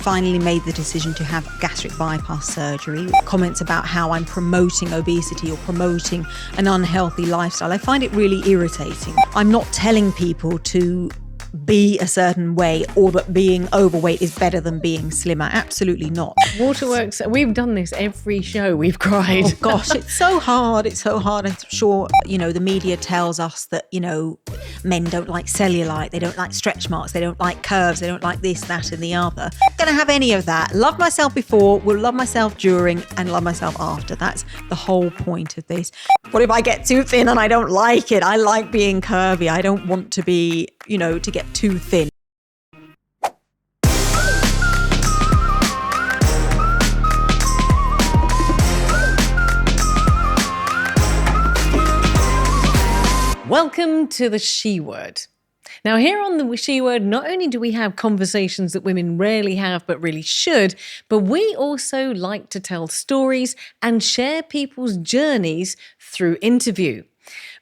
Finally made the decision to have gastric bypass surgery. Comments about how I'm promoting obesity or promoting an unhealthy lifestyle. I find it really irritating. I'm not telling people to be a certain way or that being overweight is better than being slimmer. Absolutely not. Waterworks, we've done this every show. We've cried. Oh gosh, it's so hard. It's so hard. I'm sure, the media tells us that, men don't like cellulite. They don't like stretch marks. They don't like curves. They don't like this, that and the other. I'm not going to have any of that. Love myself before, will love myself during and love myself after. That's the whole point of this. What if I get too thin and I don't like it? I like being curvy. I don't want to be, to get too thin. Welcome to the She Word. Now, here on the She Word, not only do we have conversations that women rarely have but really should, but we also like to tell stories and share people's journeys through interview.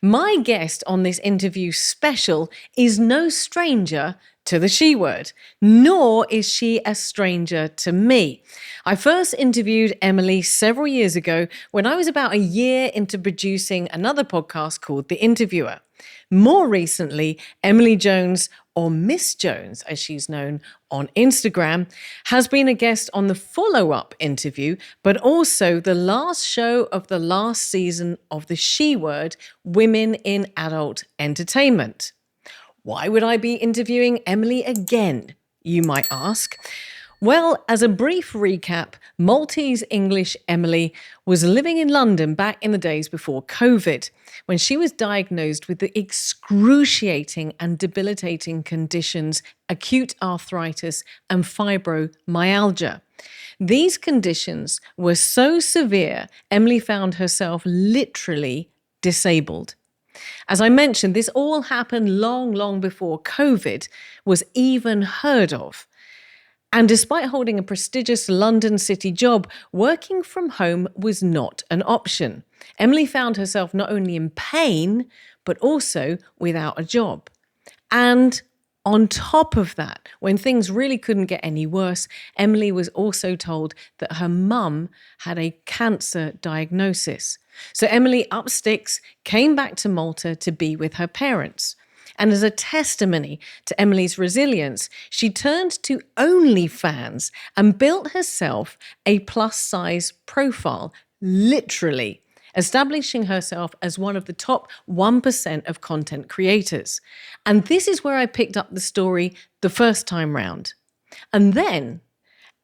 My guest on this interview special is no stranger to the She Word, nor is she a stranger to me. I first interviewed Emily several years ago when I was about a year into producing another podcast called The Interviewer. More recently, Emily Jones, or Miss Jones as she's known on Instagram, has been a guest on the follow-up interview, but also the last show of the last season of the She Word, Women in Adult Entertainment. Why would I be interviewing Emily again, you might ask? Well, as a brief recap, Maltese English Emily was living in London back in the days before COVID, when she was diagnosed with the excruciating and debilitating conditions acute arthritis and fibromyalgia. These conditions were so severe, Emily found herself literally disabled. As I mentioned, this all happened long before COVID was even heard of. And despite holding a prestigious London city job, working from home was not an option. Emily found herself not only in pain, but also without a job. And on top of that, when things really couldn't get any worse, Emily was also told that her mum had a cancer diagnosis. So Emily up sticks, came back to Malta to be with her parents. And as a testimony to Emily's resilience, she turned to OnlyFans and built herself a plus-size profile, literally, establishing herself as one of the top 1% of content creators. And this is where I picked up the story the first time round. And then,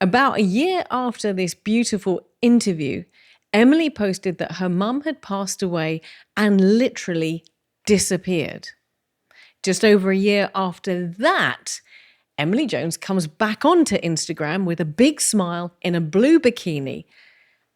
about a year after this beautiful interview, Emily posted that her mum had passed away and literally disappeared. Just over a year after that, Emily Jones comes back onto Instagram with a big smile in a blue bikini.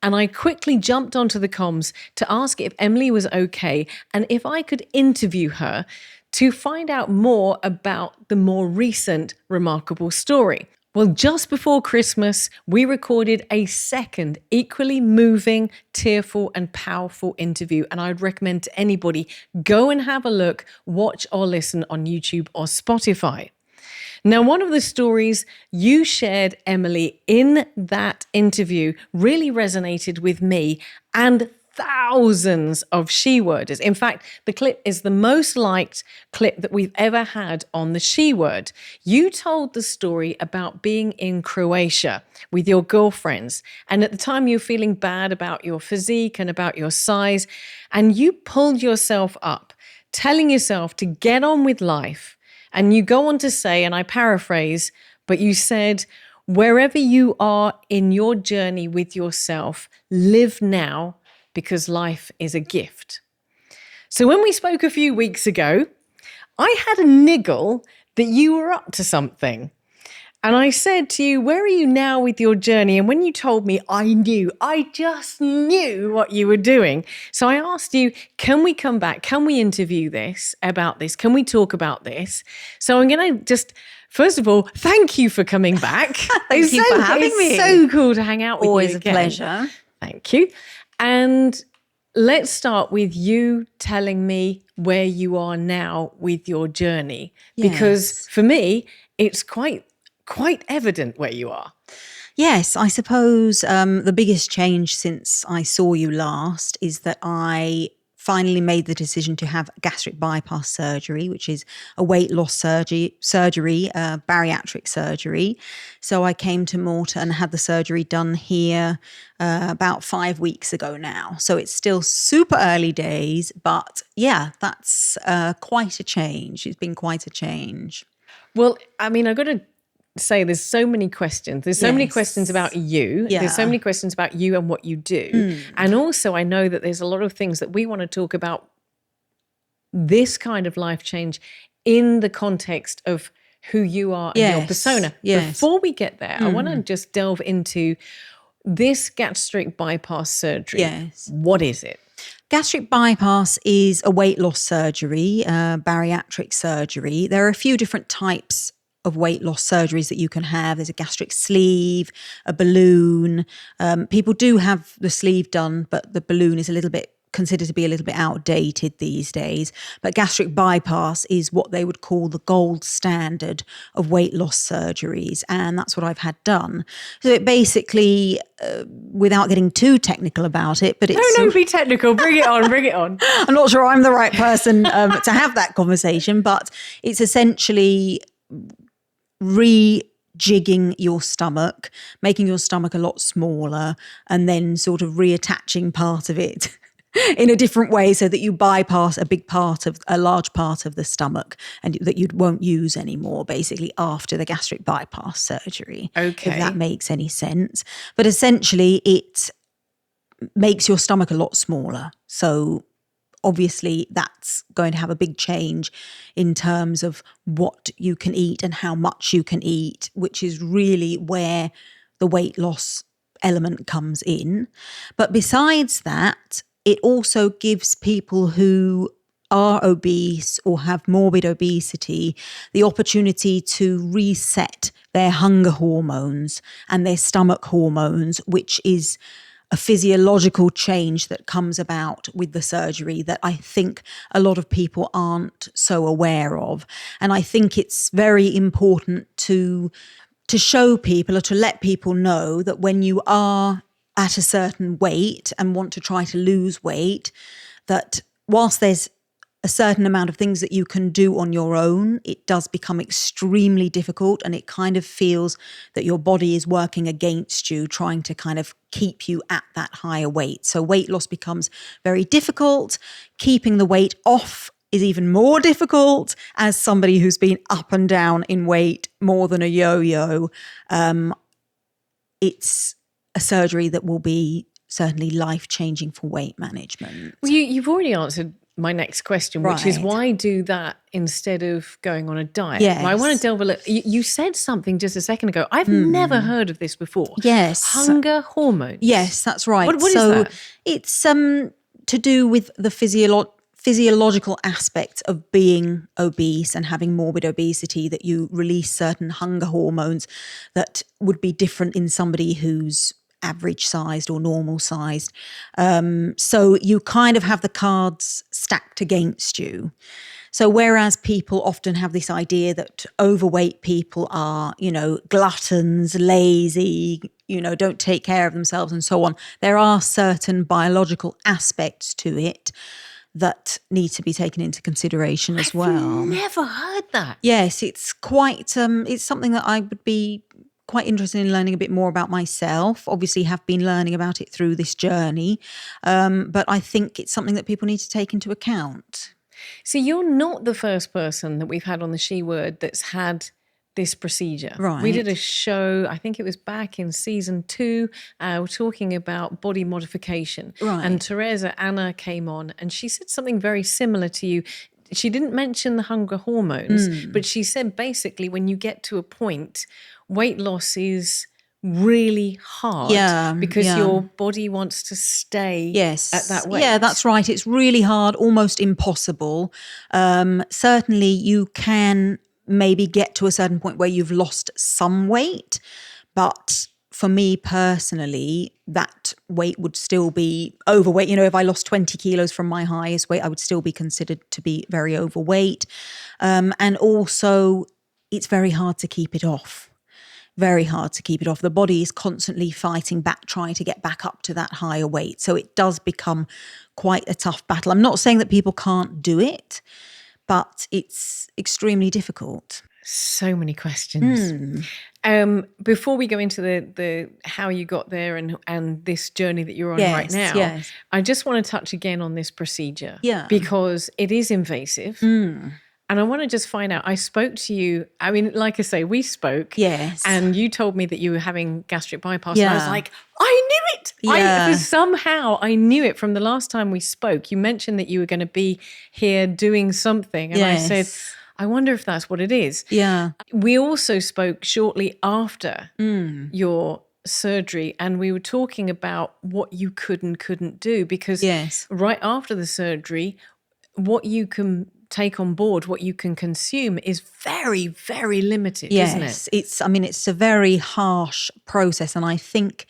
And I quickly jumped onto the comms to ask if Emily was okay and if I could interview her to find out more about the more recent remarkable story. Well, just before Christmas, we recorded a second equally moving, tearful and powerful interview. And I'd recommend to anybody, go and have a look, watch or listen on YouTube or Spotify. Now, one of the stories you shared, Emily, in that interview really resonated with me and thousands of She-Worders. In fact, the clip is the most liked clip that we've ever had on the She-Word. You told the story about being in Croatia with your girlfriends. And at the time you were feeling bad about your physique and about your size. And you pulled yourself up, telling yourself to get on with life. And you go on to say, and I paraphrase, but you said, wherever you are in your journey with yourself, live now, because life is a gift. So when we spoke a few weeks ago, I had a niggle that you were up to something. And I said to you, where are you now with your journey? And when you told me, I just knew what you were doing. So I asked you, can we come back? Can we interview about this? Can we talk about this? So I'm going to just, first of all, thank you for coming back. Thank you for having me. It's so cool to hang out with Always you a again. pleasure. Thank you. And let's start with you telling me where you are now with your journey. Yes. Because for me, it's quite evident where you are. Yes, I suppose the biggest change since I saw you last is that I finally made the decision to have gastric bypass surgery, which is a weight loss surgery, bariatric surgery. So I came to Malta and had the surgery done here about 5 weeks ago now. So it's still super early days, but yeah, that's quite a change. It's been quite a change. Well, I mean, I've got to say there's so many questions. There's so many questions about you. Yeah. There's so many questions about you and what you do. And also I know that there's a lot of things that we want to talk about this kind of life change in the context of who you are and your persona. Yes. Before we get there, I want to just delve into this gastric bypass surgery. Yes. What is it? Gastric bypass is a weight loss surgery, bariatric surgery. There are a few different types of weight loss surgeries that you can have. There's a gastric sleeve, a balloon. People do have the sleeve done, but the balloon is considered to be a little bit outdated these days. But gastric bypass is what they would call the gold standard of weight loss surgeries. And that's what I've had done. So it basically, without getting too technical about it, but it's... No, be technical. Bring it on, bring it on. I'm not sure I'm the right person to have that conversation, but it's essentially rejigging your stomach, making your stomach a lot smaller, and then sort of reattaching part of it in a different way so that you bypass a large part of the stomach and that you won't use anymore, basically, after the gastric bypass surgery. Okay. If that makes any sense. But essentially, it makes your stomach a lot smaller. So obviously, that's going to have a big change in terms of what you can eat and how much you can eat, which is really where the weight loss element comes in. But besides that, it also gives people who are obese or have morbid obesity the opportunity to reset their hunger hormones and their stomach hormones, which is a physiological change that comes about with the surgery that I think a lot of people aren't so aware of. And I think it's very important to show people or to let people know that when you are at a certain weight and want to try to lose weight, that whilst there's a certain amount of things that you can do on your own, it does become extremely difficult, and it kind of feels that your body is working against you, trying to kind of keep you at that higher weight. So weight loss becomes very difficult. Keeping the weight off is even more difficult. As somebody who's been up and down in weight more than a yo-yo, it's a surgery that will be certainly life-changing for weight management. Well, you've already answered my next question, which is Right. why do that instead of going on a diet? Yes. I want to delve a little. You said something just a second ago. I've never heard of this before. Yes. Hunger hormones. Yes, that's right. What is so that? It's to do with the physiological aspect of being obese and having morbid obesity, that you release certain hunger hormones that would be different in somebody who's average sized or normal sized. So you kind of have the cards stacked against you. So whereas people often have this idea that overweight people are, gluttons, lazy, don't take care of themselves and so on, there are certain biological aspects to it that need to be taken into consideration as well. I've never heard that. Yes, it's quite, it's something that I would be quite interested in learning a bit more about myself. Obviously have been learning about it through this journey. But I think it's something that people need to take into account. So you're not the first person that we've had on the She Word that's had this procedure. Right. We did a show, I think it was back in season 2, we're talking about body modification. Right. And Teresa Anna came on and she said something very similar to you. She didn't mention the hunger hormones, but she said basically when you get to a point, weight loss is really hard because your body wants to stay at that weight. Yeah, that's right. It's really hard, almost impossible. Certainly you can maybe get to a certain point where you've lost some weight, but for me personally, that weight would still be overweight. If I lost 20 kilos from my highest weight, I would still be considered to be very overweight. And also, it's very hard to keep it off. very hard to keep it off. The body is constantly fighting back, trying to get back up to that higher weight. So it does become quite a tough battle. I'm not saying that people can't do it, but it's extremely difficult. So many questions. Before we go into the how you got there and this journey that you're on right now, yes. I just want to touch again on this procedure. Yeah. Because it is invasive. And I want to just find out, I spoke to you, I mean, like I say, we spoke. Yes. And you told me that you were having gastric bypass. Yeah. And I was like, I knew it. Yeah. Somehow I knew it from the last time we spoke. You mentioned that you were going to be here doing something. And I said, I wonder if that's what it is. Yeah. We also spoke shortly after your surgery, and we were talking about what you could and couldn't do, because right after the surgery, what you can take on board, what you can consume is very, very limited, isn't it? It's a very harsh process, and I think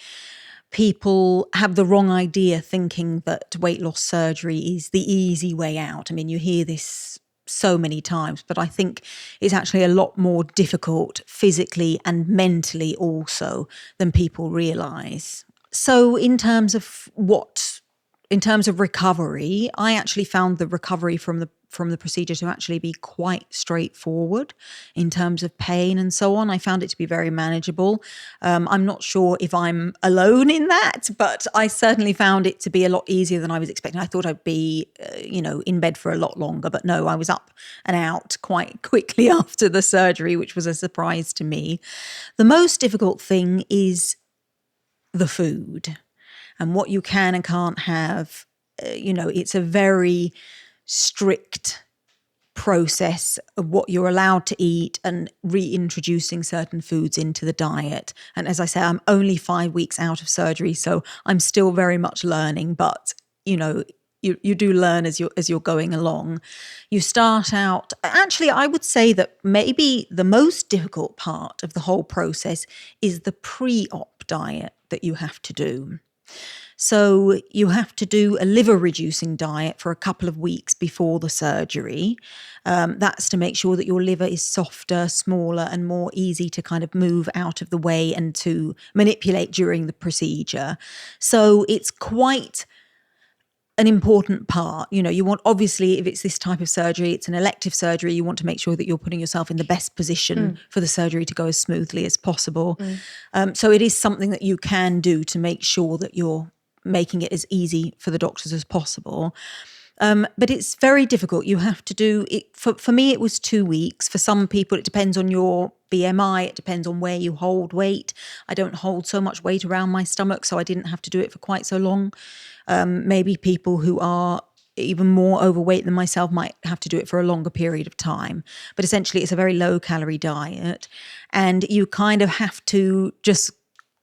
people have the wrong idea thinking that weight loss surgery is the easy way out. I mean, you hear this so many times, but I think it's actually a lot more difficult physically and mentally also than people realise. So in terms of recovery, I actually found the recovery from the procedure to actually be quite straightforward in terms of pain and so on. I found it to be very manageable. I'm not sure if I'm alone in that, but I certainly found it to be a lot easier than I was expecting. I thought I'd be, in bed for a lot longer, but no, I was up and out quite quickly after the surgery, which was a surprise to me. The most difficult thing is the food and what you can and can't have. It's a very strict process of what you're allowed to eat and reintroducing certain foods into the diet. And as I say, I'm only 5 weeks out of surgery, so I'm still very much learning, but you do learn as you're going along. You start out, actually, I would say that maybe the most difficult part of the whole process is the pre-op diet that you have to do. So you have to do a liver-reducing diet for a couple of weeks before the surgery. That's to make sure that your liver is softer, smaller, and more easy to kind of move out of the way and to manipulate during the procedure. So it's quite an important part. You want, obviously, if it's this type of surgery, it's an elective surgery, you want to make sure that you're putting yourself in the best position for the surgery to go as smoothly as possible. So it is something that you can do to make sure that you're making it as easy for the doctors as possible. But it's very difficult. You have to do it. For me, it was 2 weeks. For some people, it depends on your BMI. It depends on where you hold weight. I don't hold so much weight around my stomach, so I didn't have to do it for quite so long. Maybe people who are even more overweight than myself might have to do it for a longer period of time. But essentially, it's a very low-calorie diet, and you kind of have to just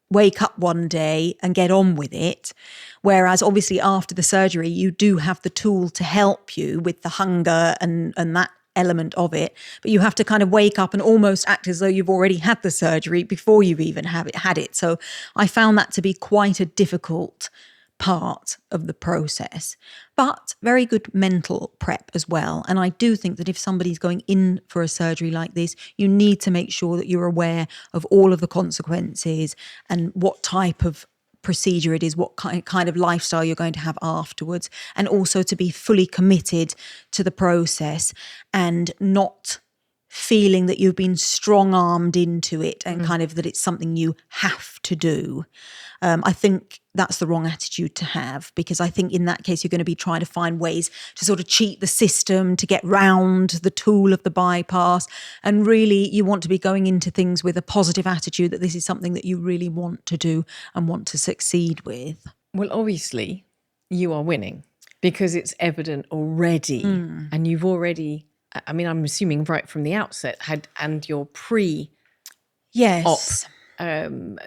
wake up one day and get on with it. Whereas obviously after the surgery, you do have the tool to help you with the hunger and that element of it. But you have to kind of wake up and almost act as though you've already had the surgery before you've even had it. So I found that to be quite a difficult part of the process, but very good mental prep as well. And I do think that if somebody's going in for a surgery like this, you need to make sure that you're aware of all of the consequences and what type of procedure it is, what kind of lifestyle you're going to have afterwards, and also to be fully committed to the process and not feeling that you've been strong-armed into it and kind of that it's something you have to do. I think that's the wrong attitude to have, because I think in that case you're going to be trying to find ways to sort of cheat the system, to get round the tool of the bypass. And really you want to be going into things with a positive attitude that this is something that you really want to do and want to succeed with. Well, obviously you are winning because it's evident already. And you've already, I mean, I'm assuming right from the outset and your pre-op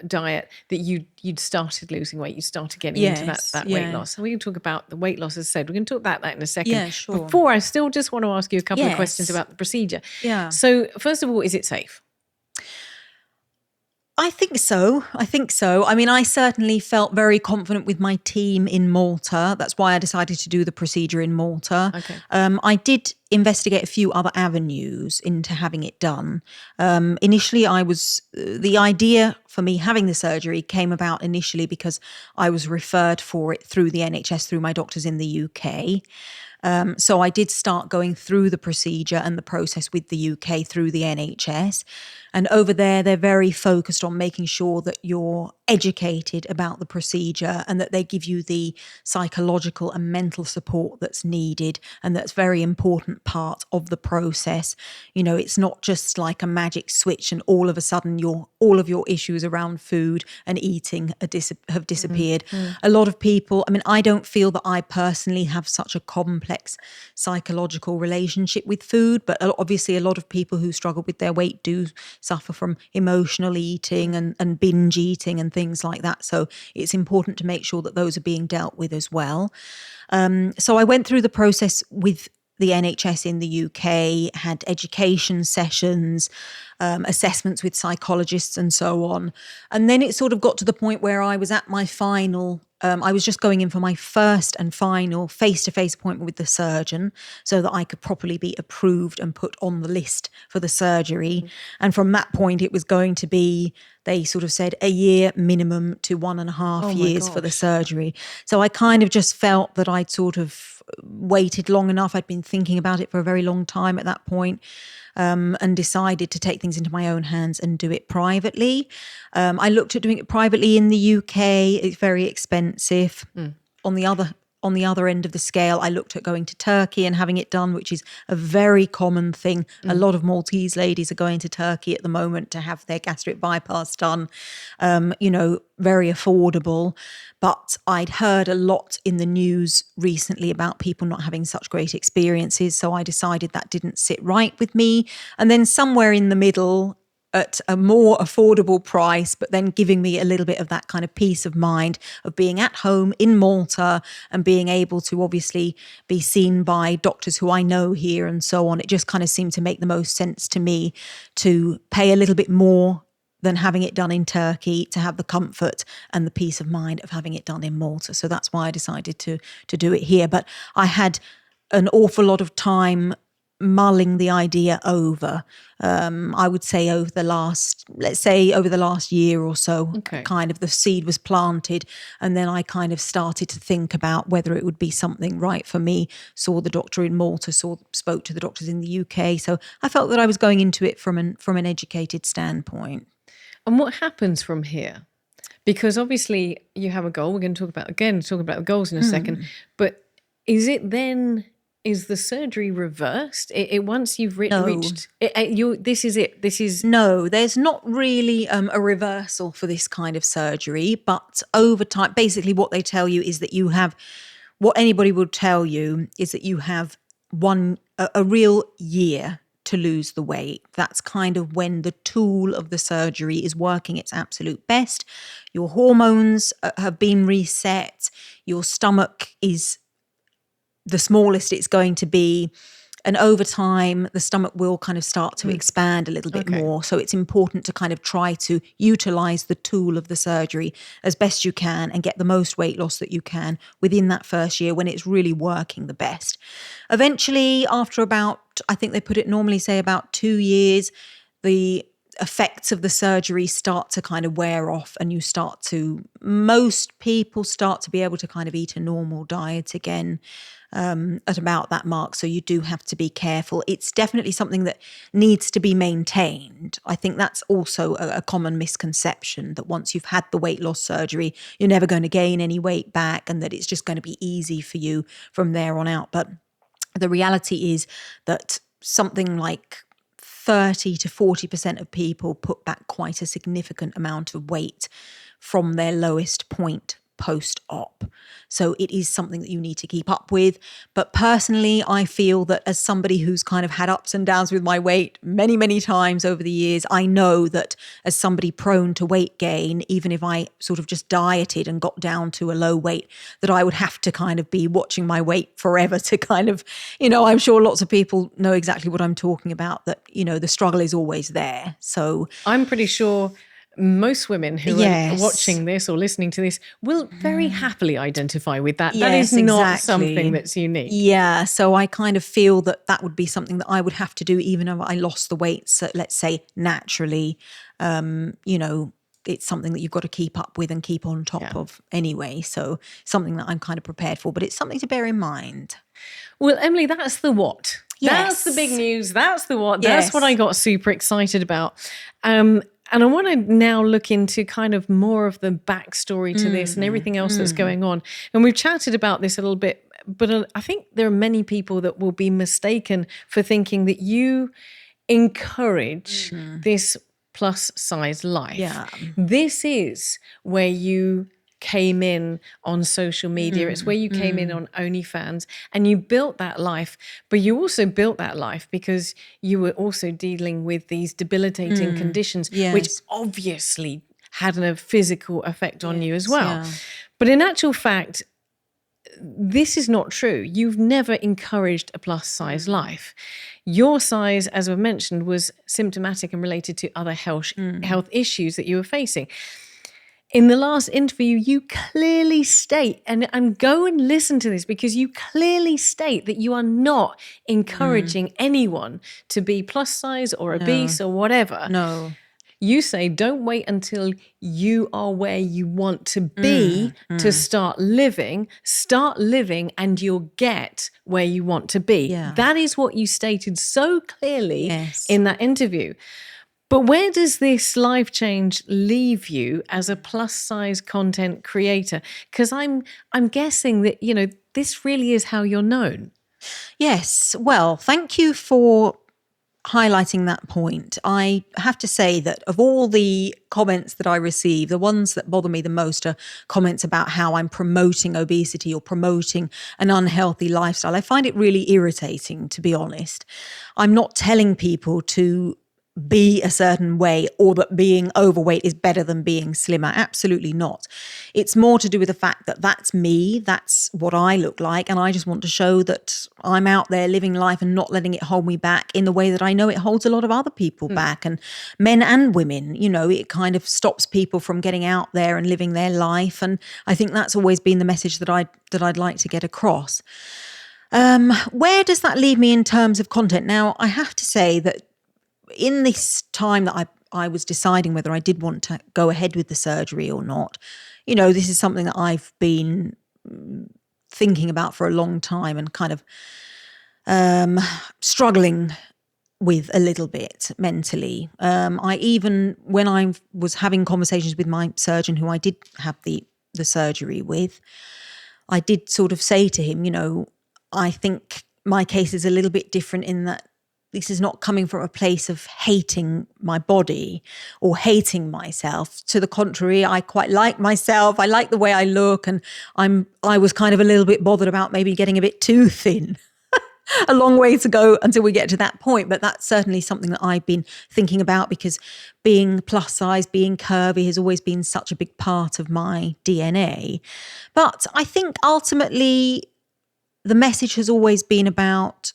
diet that you'd started losing weight, you started getting into that weight loss. So we can talk about the weight loss, as I said. We're going to talk about that in a second. Yeah, sure. Before, I still just want to ask you a couple of questions about the procedure. Yeah. So first of all, is it safe? I think so. I mean, I certainly felt very confident with my team in Malta. That's why I decided to do the procedure in Malta. Okay. I did investigate a few other avenues into having it done. Initially, the idea for me having the surgery came about initially because I was referred for it through the NHS, through my doctors in the UK. So I did start going through the procedure and the process with the UK through the NHS. And over there, they're very focused on making sure that you're educated about the procedure and that they give you the psychological and mental support that's needed. And that's a very important part of the process. You know, it's not just like a magic switch and all of a sudden all of your issues around food and eating have disappeared. A lot of people, I mean, I don't feel that I personally have such a complex psychological relationship with food, but obviously a lot of people who struggle with their weight do suffer from emotional eating and binge eating and things like that. So it's important to make sure that those are being dealt with as well. So I went through the process with the NHS in the UK, had education sessions, assessments with psychologists and so on. And then it sort of got to the point where I was at my final, I was just going in for my first and final face-to-face appointment with the surgeon so that I could properly be approved and put on the list for the surgery. And from that point, it was going to be, they sort of said, a year minimum to 1.5 years for the surgery. So I kind of just felt that I'd sort of waited long enough. I'd been thinking about it for a very long time at that point, and decided to take things into my own hands and do it privately. I looked at doing it privately in the UK. It's very expensive. On the other end of the scale, I looked at going to Turkey and having it done, which is a very common thing. A lot of Maltese ladies are going to Turkey at the moment to have their gastric bypass done, very affordable. But I'd heard a lot in the news recently about people not having such great experiences. So I decided that didn't sit right with me. And then somewhere in the middle, at a more affordable price, but then giving me a little bit of that kind of peace of mind of being at home in Malta and being able to obviously be seen by doctors who I know here and so on. It just kind of seemed to make the most sense to me to pay a little bit more than having it done in Turkey, to have the comfort and the peace of mind of having it done in Malta. So that's why I decided to do it here. But I had an awful lot of time mulling the idea over. I would say over the last year or so, kind of the seed was planted, and then I kind of started to think about whether it would be something right for me. Saw the doctor in Malta, spoke to the doctors in the UK. So I felt that I was going into it from an educated standpoint. And what happens from here? Because obviously you have a goal. We're going to talk about the goals in a second. But is the surgery reversed? Once you've reached this is it. This is no. There's not really a reversal for this kind of surgery, but over time, basically, what they tell you is that you have. What anybody would tell you is that you have a real year to lose the weight. That's kind of when the tool of the surgery is working its absolute best. Your hormones have been reset. Your stomach is the smallest it's going to be. And over time, the stomach will kind of start to expand a little bit more. So it's important to kind of try to utilize the tool of the surgery as best you can and get the most weight loss that you can within that first year when it's really working the best. Eventually, after about, I think they normally say about 2 years, the effects of the surgery start to kind of wear off, and most people start to be able to kind of eat a normal diet again at about that mark. So you do have to be careful. It's definitely something that needs to be maintained. I think that's also a common misconception, that once you've had the weight loss surgery, you're never going to gain any weight back and that it's just going to be easy for you from there on out. But the reality is that something like 30 to 40% of people put back quite a significant amount of weight from their lowest point post-op. So it is something that you need to keep up with. But personally, I feel that as somebody who's kind of had ups and downs with my weight many, many times over the years, I know that as somebody prone to weight gain, even if I sort of just dieted and got down to a low weight, that I would have to kind of be watching my weight forever to kind of, I'm sure lots of people know exactly what I'm talking about, that, the struggle is always there. So I'm pretty sure most women who are watching this or listening to this will very happily identify with that. That is not something that's unique. Yeah. So I kind of feel that would be something that I would have to do even if I lost the weight, so let's say naturally. It's something that you've got to keep up with and keep on top of anyway. So something that I'm kind of prepared for, but it's something to bear in mind. Well, Emily, that's the what. Yes. That's the big news. That's the what. Yes. That's what I got super excited about. And I want to now look into kind of more of the backstory to this and everything else that's going on. And we've chatted about this a little bit, but I think there are many people that will be mistaken for thinking that you encourage this plus size life. Yeah. This is where you came in on social media. It's where you came in on OnlyFans and you built that life. But you also built that life because you were also dealing with these debilitating conditions, which obviously had a physical effect on you as well. Yeah. But in actual fact, this is not true. You've never encouraged a plus size life. Your size, as we've mentioned, was symptomatic and related to other health issues that you were facing. In the last interview, you clearly state, and go and listen to this, because you clearly state that you are not encouraging anyone to be plus size or obese or whatever. No. You say, don't wait until you are where you want to be to start living, and you'll get where you want to be. Yeah. That is what you stated so clearly in that interview. But where does this life change leave you as a plus size content creator? Because I'm guessing that, this really is how you're known. Yes. Well, thank you for highlighting that point. I have to say that of all the comments that I receive, the ones that bother me the most are comments about how I'm promoting obesity or promoting an unhealthy lifestyle. I find it really irritating, to be honest. I'm not telling people to be a certain way or that being overweight is better than being slimmer. Absolutely not. It's more to do with the fact that that's me, that's what I look like, and I just want to show that I'm out there living life and not letting it hold me back in the way that I know it holds a lot of other people back, and men and women. It kind of stops people from getting out there and living their life, and I think that's always been the message that I'd like to get across. Where does that leave me in terms of content? Now, I have to say that in this time that I was deciding whether I did want to go ahead with the surgery or not, this is something that I've been thinking about for a long time and kind of struggling with a little bit mentally. I even, when I was having conversations with my surgeon who I did have the surgery with, I did sort of say to him, I think my case is a little bit different in that this is not coming from a place of hating my body or hating myself. To the contrary, I quite like myself. I like the way I look, and I was kind of a little bit bothered about maybe getting a bit too thin. A long way to go until we get to that point, but that's certainly something that I've been thinking about, because being plus size, being curvy has always been such a big part of my DNA. But I think ultimately the message has always been about,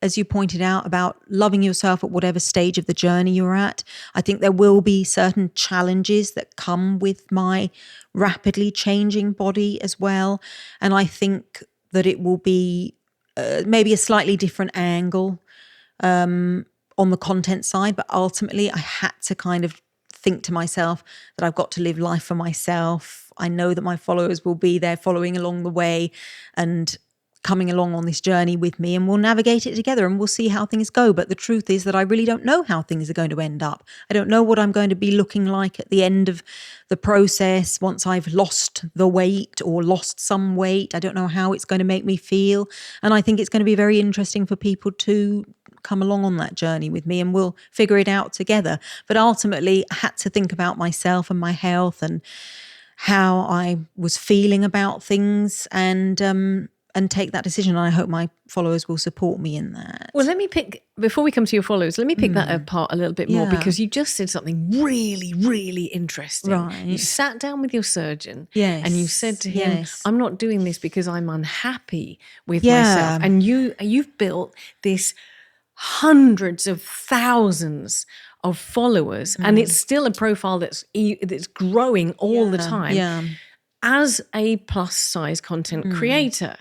as you pointed out, about loving yourself at whatever stage of the journey you're at. I think there will be certain challenges that come with my rapidly changing body as well. And I think that it will be maybe a slightly different angle on the content side. But ultimately, I had to kind of think to myself that I've got to live life for myself. I know that my followers will be there following along the way and coming along on this journey with me, and we'll navigate it together and we'll see how things go. But the truth is that I really don't know how things are going to end up. I don't know what I'm going to be looking like at the end of the process once I've lost the weight or lost some weight. I don't know how it's going to make me feel. And I think it's going to be very interesting for people to come along on that journey with me, and we'll figure it out together. But ultimately, I had to think about myself and my health and how I was feeling about things, and take that decision. And I hope my followers will support me in that. Well, before we come to your followers, let me pick that apart a little bit more, because you just said something really, really interesting. Right. You sat down with your surgeon and you said to him, I'm not doing this because I'm unhappy with myself. And you've built this hundreds of thousands of followers, and it's still a profile that's growing all the time Yeah. as a plus size content creator.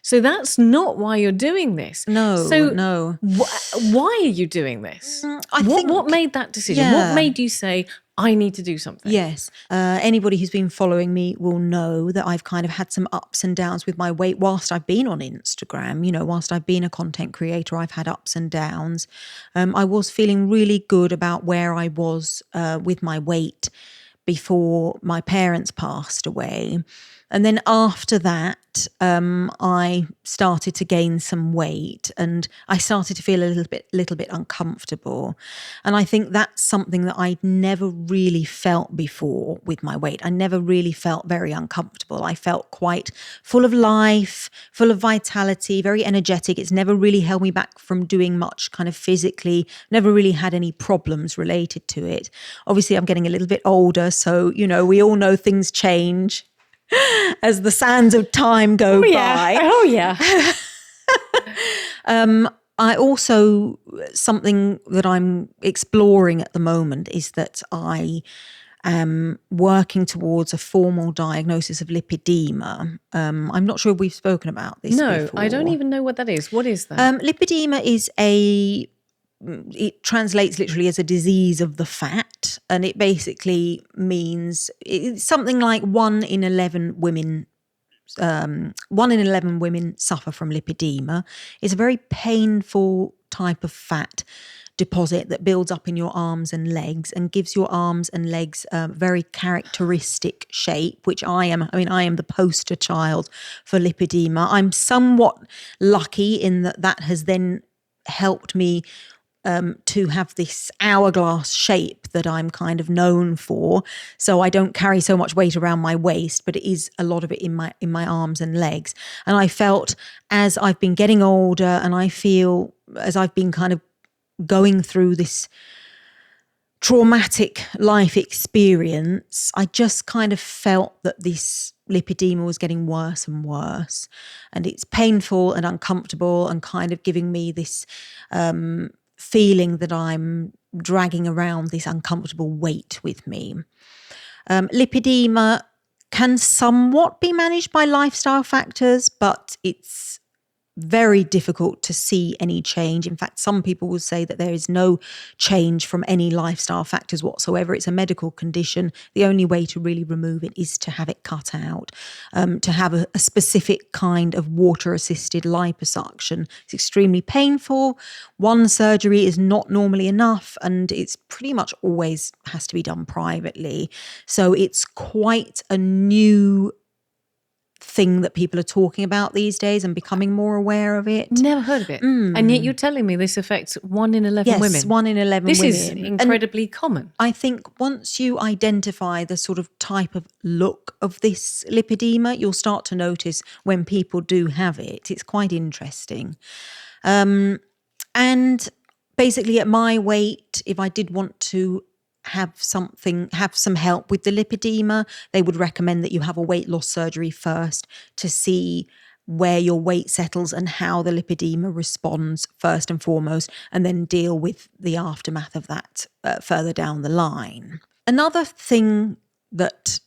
So that's not why you're doing this. No. Why are you doing this? I think- what made that decision? Yeah. What made you say, I need to do something? Yes. Anybody who's been following me will know that I've kind of had some ups and downs with my weight whilst I've been on Instagram. You know, whilst I've been a content creator, I've had ups and downs. I was feeling really good about where I was with my weight before my parents passed away. And then after that, I started to gain some weight and I started to feel a little bit uncomfortable. And I think that's something that I'd never really felt before with my weight. I never really felt very uncomfortable. I felt quite full of life, full of vitality, very energetic. It's never really held me back from doing much kind of physically, never really had any problems related to it. Obviously, I'm getting a little bit older, so, you know, we all know things change as the sands of time go by. Oh, yeah. I also, something that I'm exploring at the moment is that I am working towards a formal diagnosis of lipedema. I'm not sure if we've spoken about this No, before. I don't even know what that is. What is that? Lipedema is it translates literally as a disease of the fat, and it basically means it's something like 1 in 11 women suffer from lipedema. It's a very painful type of fat deposit that builds up in your arms and legs and gives your arms and legs a very characteristic shape, which I am the poster child for lipedema. I'm somewhat lucky in that has then helped me to have this hourglass shape that I'm kind of known for. So I don't carry so much weight around my waist, but it is a lot of it in my arms and legs. And I felt as I've been getting older and I feel as I've been kind of going through this traumatic life experience, I just kind of felt that this lipedema was getting worse and worse. And it's painful and uncomfortable and kind of giving me this feeling that I'm dragging around this uncomfortable weight with me. Lipedema can somewhat be managed by lifestyle factors, but it's very difficult to see any change. In fact, some people will say that there is no change from any lifestyle factors whatsoever. It's a medical condition. The only way to really remove it is to have it cut out, to have a specific kind of water-assisted liposuction. It's extremely painful. One surgery is not normally enough, and it's pretty much always has to be done privately. So it's quite a new thing that people are talking about these days and becoming more aware of it. Never heard of it. And yet you're telling me this affects 1 in 11 women. Yes, 1 in 11 this women. This is incredibly common. I think once you identify the sort of type of look of this lipedema, you'll start to notice when people do have it. It's quite interesting. And basically at my weight, if I did want to have some help with the lipedema, they would recommend that you have a weight loss surgery first to see where your weight settles and how the lipedema responds first and foremost, and then deal with the aftermath of that further down the line. Another thing that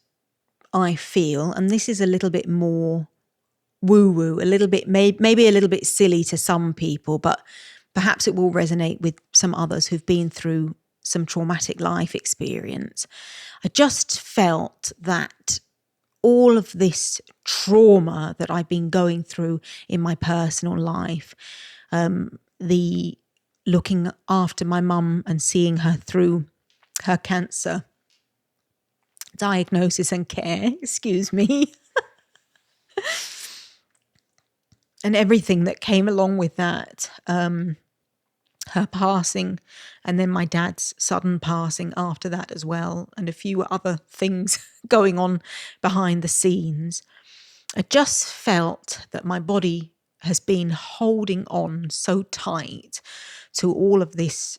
I feel, and this is a little bit more woo-woo, a little bit maybe a little bit silly to some people, but perhaps it will resonate with some others who've been through some traumatic life experience. I just felt that all of this trauma that I've been going through in my personal life, the looking after my mum and seeing her through her cancer diagnosis and care, excuse me, and everything that came along with that, her passing, and then my dad's sudden passing after that as well, and a few other things going on behind the scenes. I just felt that my body has been holding on so tight to all of this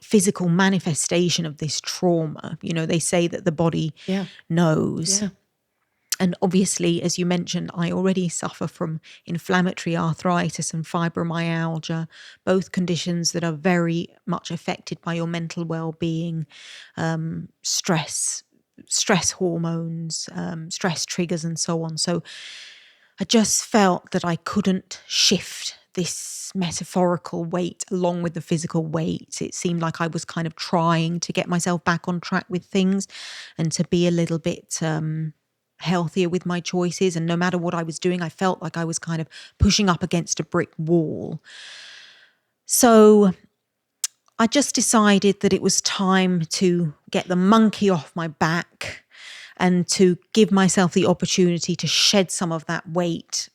physical manifestation of this trauma. You know, they say that the body knows. Yeah. And obviously, as you mentioned, I already suffer from inflammatory arthritis and fibromyalgia, both conditions that are very much affected by your mental well-being, stress hormones, stress triggers, and so on. So I just felt that I couldn't shift this metaphorical weight along with the physical weight. It seemed like I was kind of trying to get myself back on track with things and to be a little bit healthier with my choices. And no matter what I was doing, I felt like I was kind of pushing up against a brick wall. So I just decided that it was time to get the monkey off my back and to give myself the opportunity to shed some of that weight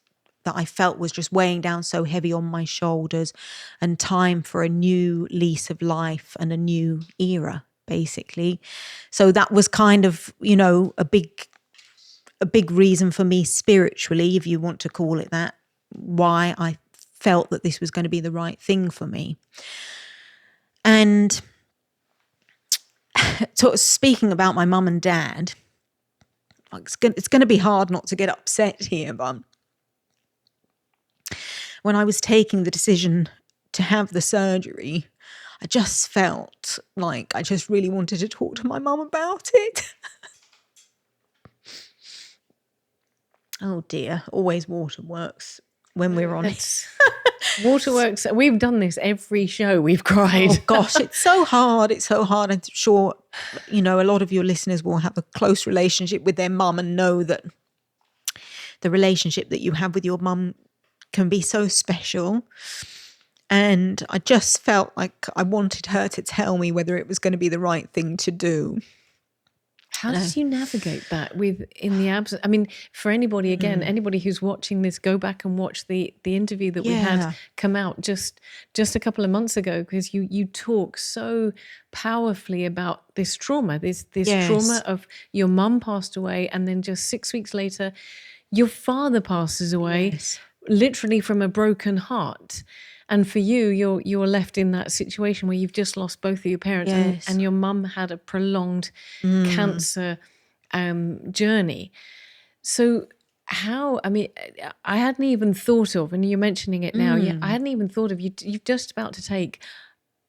that I felt was just weighing down so heavy on my shoulders, and time for a new lease of life and a new era, basically. So that was kind of, a big reason for me spiritually, if you want to call it that, why I felt that this was going to be the right thing for me. And speaking about my mum and dad, it's going to be hard not to get upset here, but when I was taking the decision to have the surgery, I just felt like I just really wanted to talk to my mum about it. Oh dear, always waterworks when we're on it. Waterworks, we've done this every show, we've cried. Oh gosh, it's so hard. It's so hard. I'm sure, a lot of your listeners will have a close relationship with their mum and know that the relationship that you have with your mum can be so special. And I just felt like I wanted her to tell me whether it was going to be the right thing to do. How did you navigate that in the absence? I mean, for anybody, again, anybody who's watching this, go back and watch the interview that we had come out just a couple of months ago, because you talk so powerfully about this trauma, this trauma of your mum passed away, and then just 6 weeks later, your father passes away, literally from a broken heart. And for you, you're left in that situation where you've just lost both of your parents, and your mum had a prolonged cancer journey. So I hadn't even thought of, and you're mentioning it now, I hadn't even thought of you're just about to take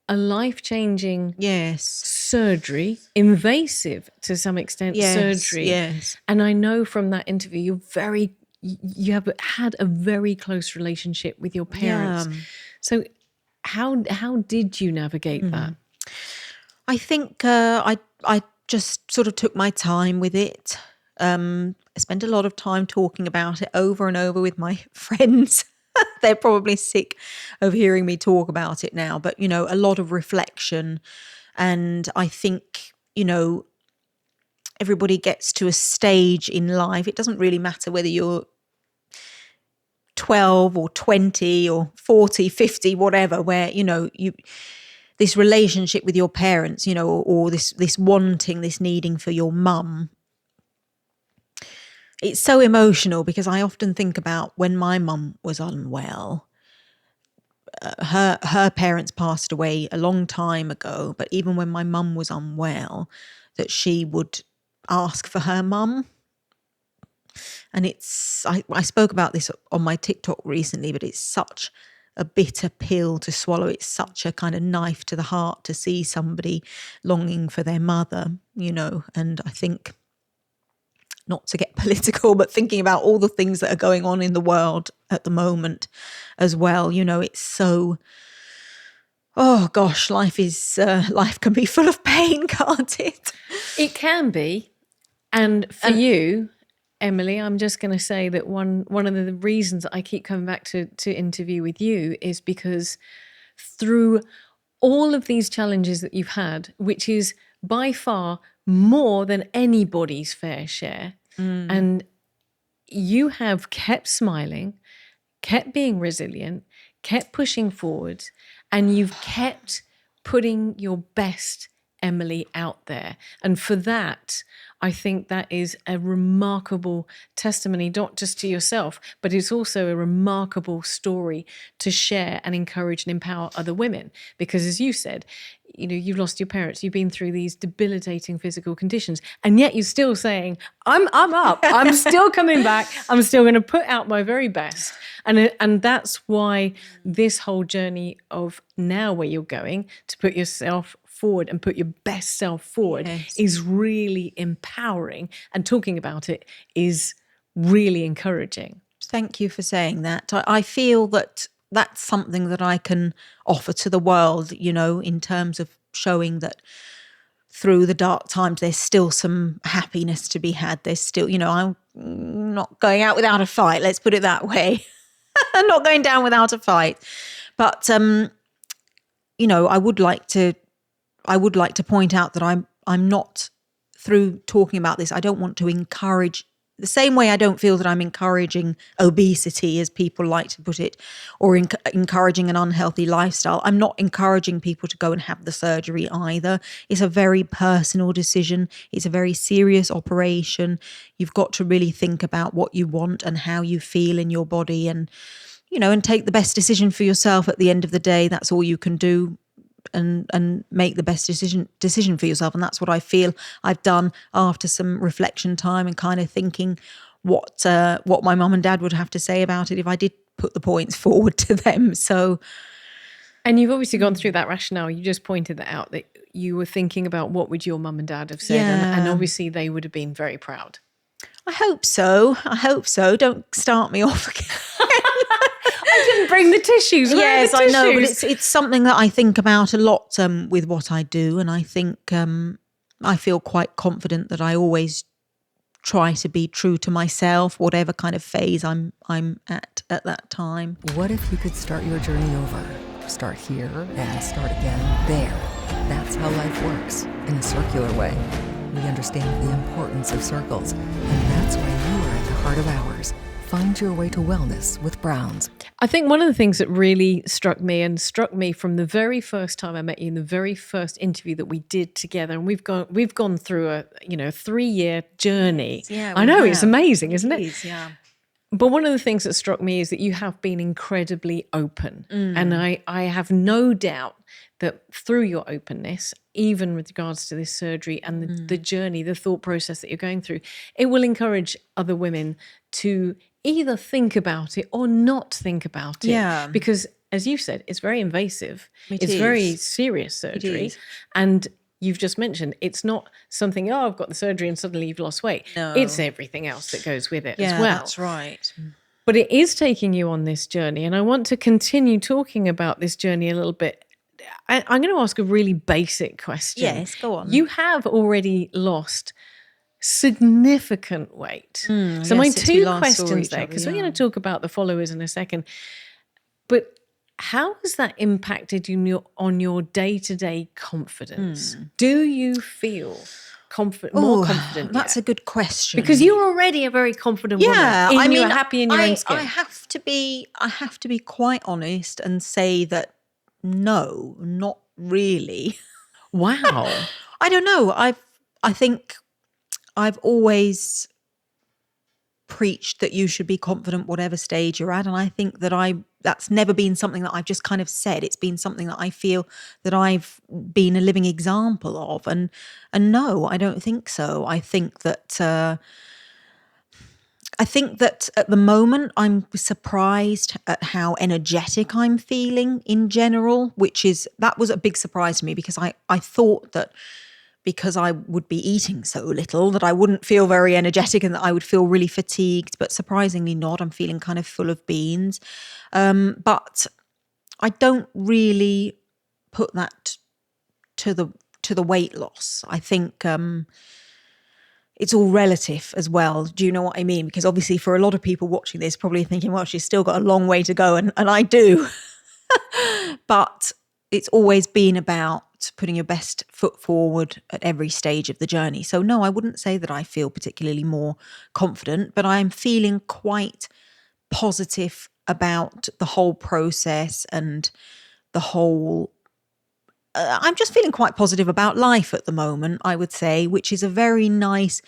a life-changing surgery, invasive to some extent surgery. Yes. And I know from that interview, you have had a very close relationship with your parents. Yeah. So how did you navigate that? I think I just sort of took my time with it. I spent a lot of time talking about it over and over with my friends. They're probably sick of hearing me talk about it now, but, a lot of reflection. And I think, everybody gets to a stage in life. It doesn't really matter whether you're 12 or 20 or 40, 50, whatever, where, this relationship with your parents, or this wanting, this needing for your mum. It's so emotional because I often think about when my mum was unwell. Her parents passed away a long time ago, but even when my mum was unwell, that she would ask for her mum. And I spoke about this on my TikTok recently, but it's such a bitter pill to swallow. It's such a kind of knife to the heart to see somebody longing for their mother, and I think, not to get political, but thinking about all the things that are going on in the world at the moment as well, it's so, oh gosh, life can be full of pain, can't it? It can be. And for you, Emily, I'm just going to say that one of the reasons I keep coming back to interview with you is because through all of these challenges that you've had, which is by far more than anybody's fair share, and you have kept smiling, kept being resilient, kept pushing forward, and you've kept putting your best Emily out there. And for that, I think that is a remarkable testimony, not just to yourself, but it's also a remarkable story to share and encourage and empower other women. Because as you said, you know, you've lost your parents, you've been through these debilitating physical conditions, and yet you're still saying, I'm up, I'm still coming back, I'm still going to put out my very best. And that's why this whole journey of now where you're going to put yourself forward and put your best self forward is really empowering, and talking about it is really encouraging. Thank you for saying that. I feel that that's something that I can offer to the world, you know, in terms of showing that through the dark times, there's still some happiness to be had. There's still, you know, I'm not going out without a fight. Let's put it that way. I'm not going down without a fight. But, you know, I would like to point out that I'm not, through talking about this, I don't want to encourage, the same way I don't feel that I'm encouraging obesity, as people like to put it, or encouraging an unhealthy lifestyle. I'm not encouraging people to go and have the surgery either. It's a very personal decision. It's a very serious operation. You've got to really think about what you want and how you feel in your body, and, you know, and take the best decision for yourself at the end of the day. That's all you can do. And make the best decision for yourself. And that's what I feel I've done after some reflection time and kind of thinking what my mum and dad would have to say about it if I did put the points forward to them. So, and you've obviously gone through that rationale. You just pointed that out, that you were thinking about what would your mum and dad have said, and obviously they would have been very proud. I hope so. Don't start me off again. I didn't bring the tissues. Yes, I know, but it's something that I think about a lot with what I do, and I think I feel quite confident that I always try to be true to myself, whatever kind of phase I'm at that time. What if you could start your journey over? Start here and start again there. That's how life works, in a circular way. We understand the importance of circles, and that's why you are at the heart of ours. Find your way to wellness with Browns. I think one of the things that really struck me from the very first time I met you, in the very first interview that we did together, and we've gone through a 3-year journey. Yeah, I know, it's amazing, isn't it? It is, yeah. But one of the things that struck me is that you have been incredibly open. And I have no doubt that through your openness, even with regards to this surgery and the journey, the thought process that you're going through, it will encourage other women to either think about it or not think about it. Yeah. Because, as you said, it's very invasive. It's is. very serious surgery. It is. And you've just mentioned it's not something, I've got the surgery and suddenly you've lost weight. No. It's everything else that goes with it as well. Yeah, that's right. But it is taking you on this journey. And I want to continue talking about this journey a little bit. I'm going to ask a really basic question. Yes, go on. You have already lost significant weight. So my yes, two we last saw questions each there, other, because we're yeah. going to talk about the followers in a second. But how has that impacted you on your day-to-day confidence? Do you feel more confident That's yet? a good question. Because you're already a very confident woman. You're happy in your own skin. I have to be quite honest and say that no, not really. Wow. I don't know. I think I've always preached that you should be confident whatever stage you're at, and I think that that's never been something that I've just kind of said. It's been something that I feel that I've been a living example of, and no, I don't think so. I think that at the moment I'm surprised at how energetic I'm feeling in general, that was a big surprise to me, because I thought that because I would be eating so little that I wouldn't feel very energetic and that I would feel really fatigued, but surprisingly not. I'm feeling kind of full of beans. But I don't really put that to the weight loss. I think it's all relative as well. Do you know what I mean? Because obviously for a lot of people watching this, probably thinking, well, she's still got a long way to go. And I do. But it's always been about putting your best foot forward at every stage of the journey. So no, I wouldn't say that I feel particularly more confident, but I'm feeling quite positive about the whole process and the whole I'm just feeling quite positive about life at the moment, I would say, which is a very nice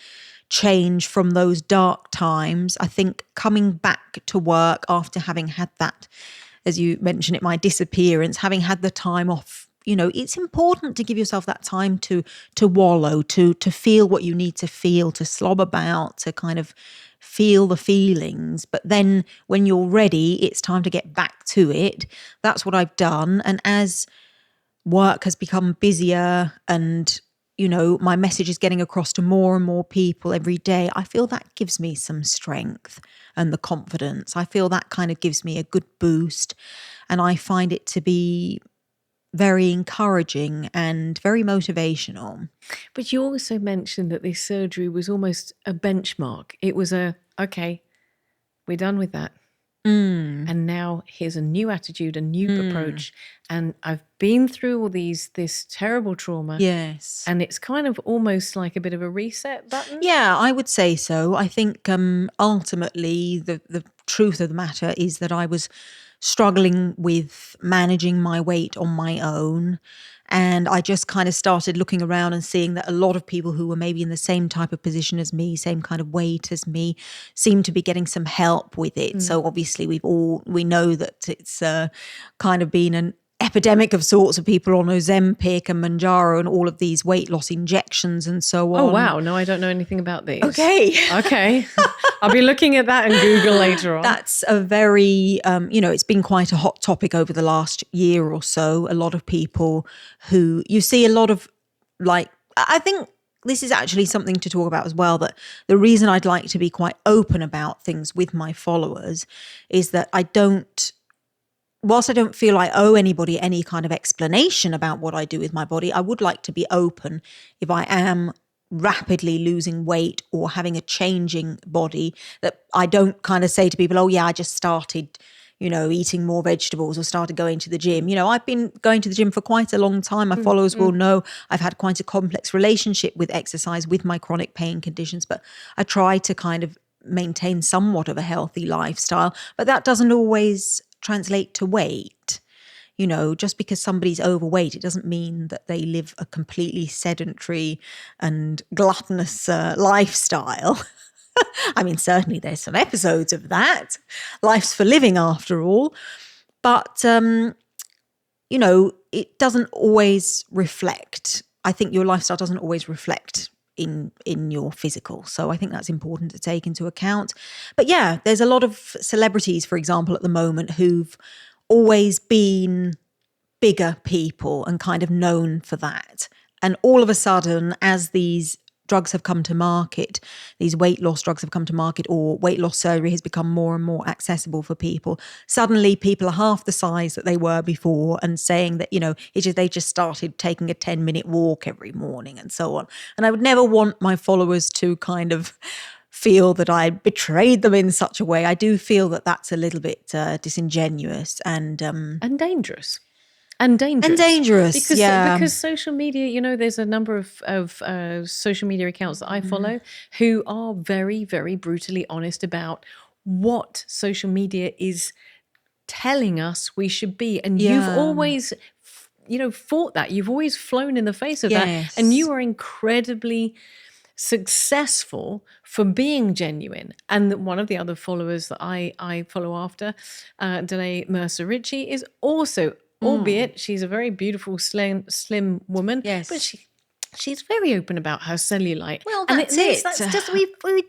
change from those dark times. I think coming back to work after having had that, as you mentioned it, my disappearance, having had the time off, it's important to give yourself that time to wallow, to feel what you need to feel, to slob about, to kind of feel the feelings. But then when you're ready, it's time to get back to it. That's what I've done. And as work has become busier and my message is getting across to more and more people every day, I feel that gives me some strength and the confidence. I feel that kind of gives me a good boost, and I find it to be very encouraging and very motivational. But you also mentioned that this surgery was almost a benchmark. It was okay, we're done with that. And now here's a new attitude, a new approach. And I've been through all this terrible trauma. Yes. And it's kind of almost like a bit of a reset button. Yeah, I would say so. I think ultimately the truth of the matter is that I was struggling with managing my weight on my own. And I just kind of started looking around and seeing that a lot of people who were maybe in the same type of position as me, same kind of weight as me, seemed to be getting some help with it. So obviously we know that it's kind of been an epidemic of sorts of people on Ozempic and Manjaro and all of these weight loss injections and so on. Oh, wow. No, I don't know anything about these. Okay. Okay. I'll be looking at that and Google later on. That's a very, it's been quite a hot topic over the last year or so. A lot of people who you see a lot of I think this is actually something to talk about as well, that the reason I'd like to be quite open about things with my followers is that whilst I don't feel I owe anybody any kind of explanation about what I do with my body, I would like to be open if I am rapidly losing weight or having a changing body, that I don't kind of say to people, oh yeah, I just started, eating more vegetables or started going to the gym. I've been going to the gym for quite a long time. My followers will know I've had quite a complex relationship with exercise, with my chronic pain conditions, but I try to kind of maintain somewhat of a healthy lifestyle, but that doesn't always translate to weight. Just because somebody's overweight, it doesn't mean that they live a completely sedentary and gluttonous lifestyle. I mean, certainly there's some episodes of that. Life's for living after all. But, it doesn't always reflect. I think your lifestyle doesn't always reflect in your physical. So I think that's important to take into account. But yeah, there's a lot of celebrities, for example, at the moment who've always been bigger people and kind of known for that. And all of a sudden, as these drugs have come to market, these weight loss drugs have come to market, or weight loss surgery has become more and more accessible for people, suddenly people are half the size that they were before and saying that, they just started taking a 10-minute walk every morning and so on. And I would never want my followers to kind of feel that I betrayed them in such a way. I do feel that that's a little bit disingenuous and dangerous. And dangerous. Because social media, there's a number of social media accounts that I follow who are very, very brutally honest about what social media is telling us we should be. And you've always, fought that. You've always flown in the face of that. And you are incredibly successful for being genuine. And one of the other followers that I follow after, Danae Mercer Ritchie, is also, albeit she's a very beautiful, slim woman, but she's very open about her cellulite. Well, that's it. That's just we're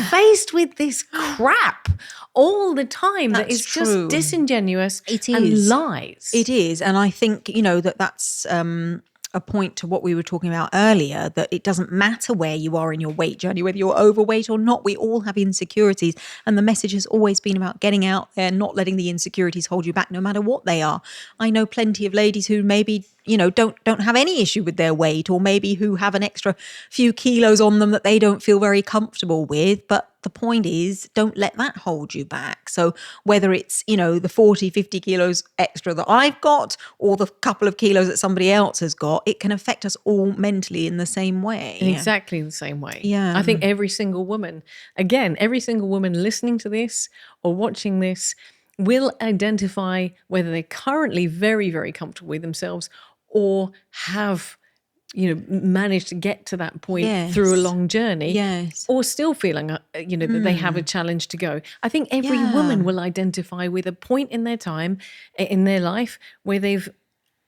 faced with this crap all the time that is just disingenuous and lies. It is, and I think that's a point to what we were talking about earlier, that it doesn't matter where you are in your weight journey, whether you're overweight or not. We all have insecurities, and the message has always been about getting out there, not letting the insecurities hold you back, no matter what they are. I know plenty of ladies who maybe don't have any issue with their weight, or maybe who have an extra few kilos on them that they don't feel very comfortable with. But the point is, don't let that hold you back. So whether it's, the 40, 50 kilos extra that I've got, or the couple of kilos that somebody else has got, it can affect us all mentally in the same way. Exactly the same way. Yeah. I think every single woman listening to this or watching this will identify whether they're currently very, very comfortable with themselves, or have, managed to get to that point Yes. through a long journey, Yes. or still feeling, that they have a challenge to go. I think every Yeah. woman will identify with a point in their time, in their life, where they've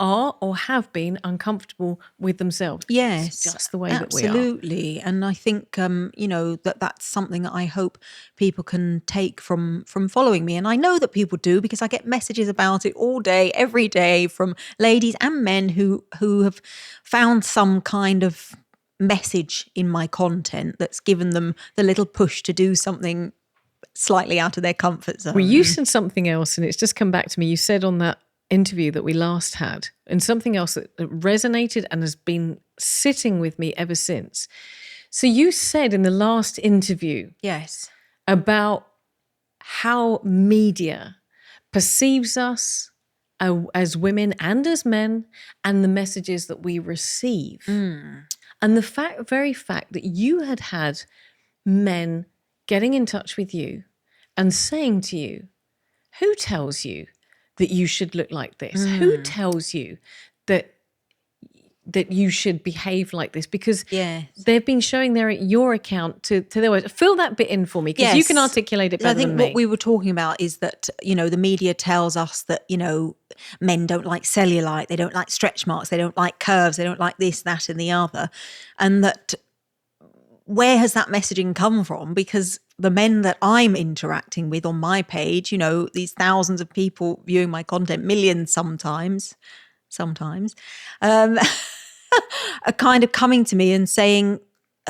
are or have been uncomfortable with themselves. Yes, It's just the way that we are. absolutely. And I think that's something that I hope people can take from following me. And I know that people do, because I get messages about it all day, every day, from ladies and men who have found some kind of message in my content that's given them the little push to do something slightly out of their comfort zone. Well, you said something else, and it's just come back to me. You said on that interview that we last had, and something else that resonated and has been sitting with me ever since. So you said in the last interview Yes. about how media perceives us as women and as men, and the messages that we receive. And the very fact that you had men getting in touch with you and saying to you, who tells you that you should look like this? Who tells you that you should behave like this? Because they've been showing your account to their words. Fill that bit in for me, because you can articulate it better than me. I think what we were talking about is that, the media tells us that, men don't like cellulite, they don't like stretch marks, they don't like curves, they don't like this, that and the other. And that, where has that messaging come from? Because the men that I'm interacting with on my page, these thousands of people viewing my content, millions sometimes, are kind of coming to me and saying,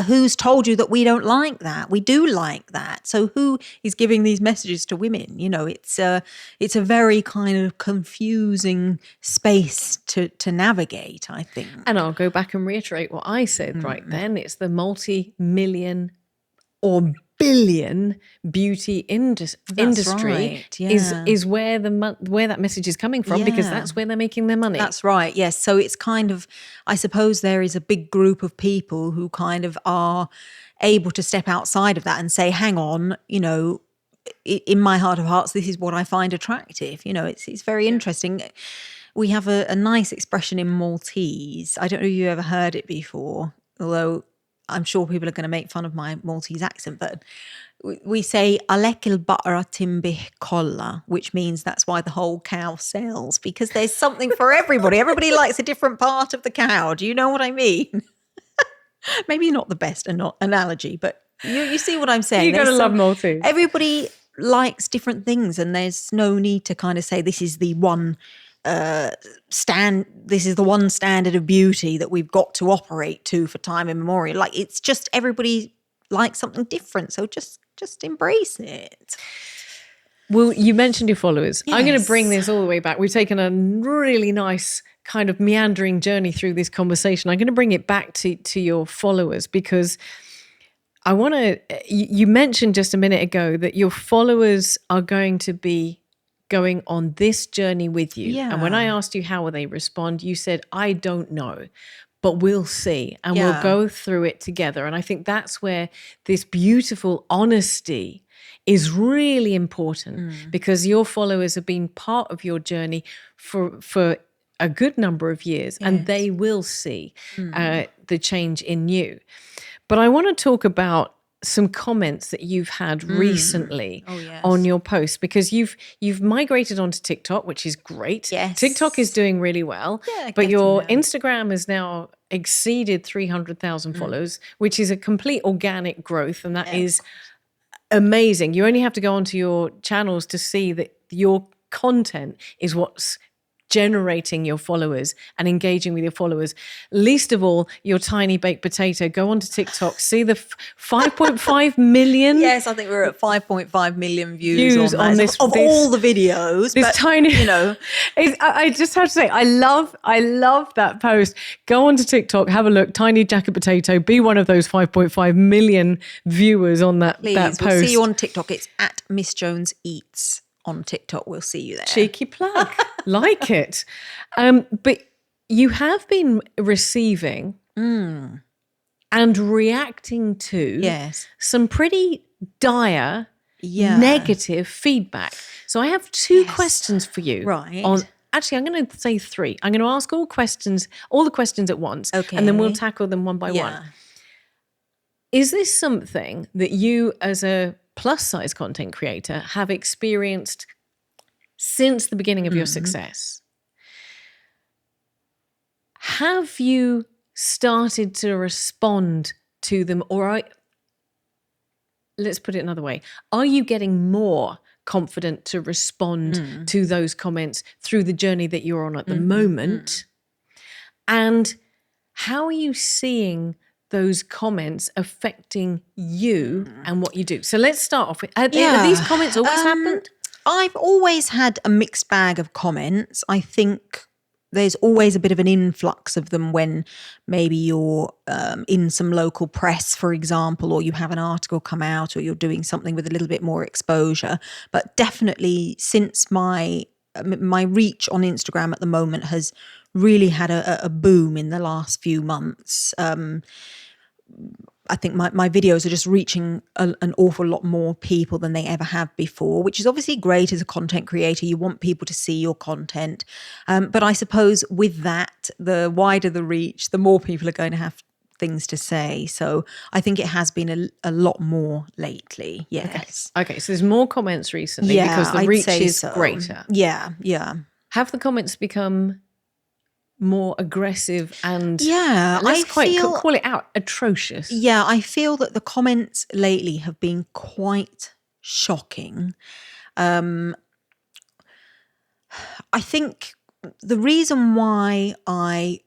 who's told you that we don't like that? We do like that. So who is giving these messages to women? It's a very kind of confusing space to navigate, I think. And I'll go back and reiterate what I said right then. It's the multi-million or billion beauty industry right, yeah. is where that message is coming from, because that's where they're making their money. That's right, yes. So it's kind of, I suppose there is a big group of people who kind of are able to step outside of that and say, hang on, in my heart of hearts, this is what I find attractive. It's very interesting. We have a nice expression in Maltese. I don't know if you've ever heard it before, although I'm sure people are going to make fun of my Maltese accent, but we say "alek il baqra timbih kolla," which means that's why the whole cow sells, because there's something for everybody. Everybody likes a different part of the cow. Do you know what I mean? Maybe not the best analogy, but you see what I'm saying. You got to love Maltese. Everybody likes different things, and there's no need to kind of say this is the one this is the one standard of beauty that we've got to operate to for time immemorial. Like, it's just everybody likes something different, so just embrace it. Well, you mentioned your followers. Yes. I'm going to bring this all the way back. We've taken a really nice kind of meandering journey through this conversation. I'm going to bring it back to your followers, because I want to, you mentioned just a minute ago that your followers are going to be going on this journey with you. Yeah. And when I asked you how will they respond, you said, I don't know, but we'll see, and we'll go through it together. And I think that's where this beautiful honesty is really important, because your followers have been part of your journey for a good number of years, and they will see the change in you. But I want to talk about some comments that you've had recently on your posts, because you've migrated onto TikTok, which is great. Yes. TikTok is doing really well, but your Instagram has now exceeded 300,000 followers, which is a complete organic growth, and that is amazing. You only have to go onto your channels to see that your content is what's generating your followers and engaging with your followers. Least of all, your tiny baked potato. Go onto TikTok, see the 5.5 million. Yes, I think we're at 5.5 million views on this of all the videos. This but, tiny, I just have to say, I love that post. Go onto TikTok, have a look. Tiny jacket potato. Be one of those 5.5 million viewers on that post. We'll see you on TikTok. It's at Miss Jones Eats. On TikTok, we'll see you there. Cheeky plug. Like it. But you have been receiving and reacting to some pretty dire negative feedback. So I have two questions for you actually, I'm going to say 3. I'm going to ask all the questions at once, and then we'll Okay. tackle them one by one. Yeah. Is this something that you, as a plus size content creator, have experienced since the beginning of your success? Have you started to respond to them, or let's put it another way, are you getting more confident to respond to those comments through the journey that you're on at the moment? And how are you seeing those comments affecting you and what you do? So let's start off with, have these comments always happened? I've always had a mixed bag of comments. I think there's always a bit of an influx of them when maybe you're in some local press, for example, or you have an article come out, or you're doing something with a little bit more exposure. But definitely since my reach on Instagram at the moment has really had a boom in the last few months. I think my videos are just reaching an awful lot more people than they ever have before, which is obviously great as a content creator. You want people to see your content. But I suppose with that, the wider the reach, the more people are going to have things to say. So I think it has been a lot more lately. Yes. Okay, so there's more comments recently because the I'd reach say is so. greater. Yeah. Have the comments become more aggressive and call it out, atrocious? Yeah, I feel that the comments lately have been quite shocking. I think the reason why I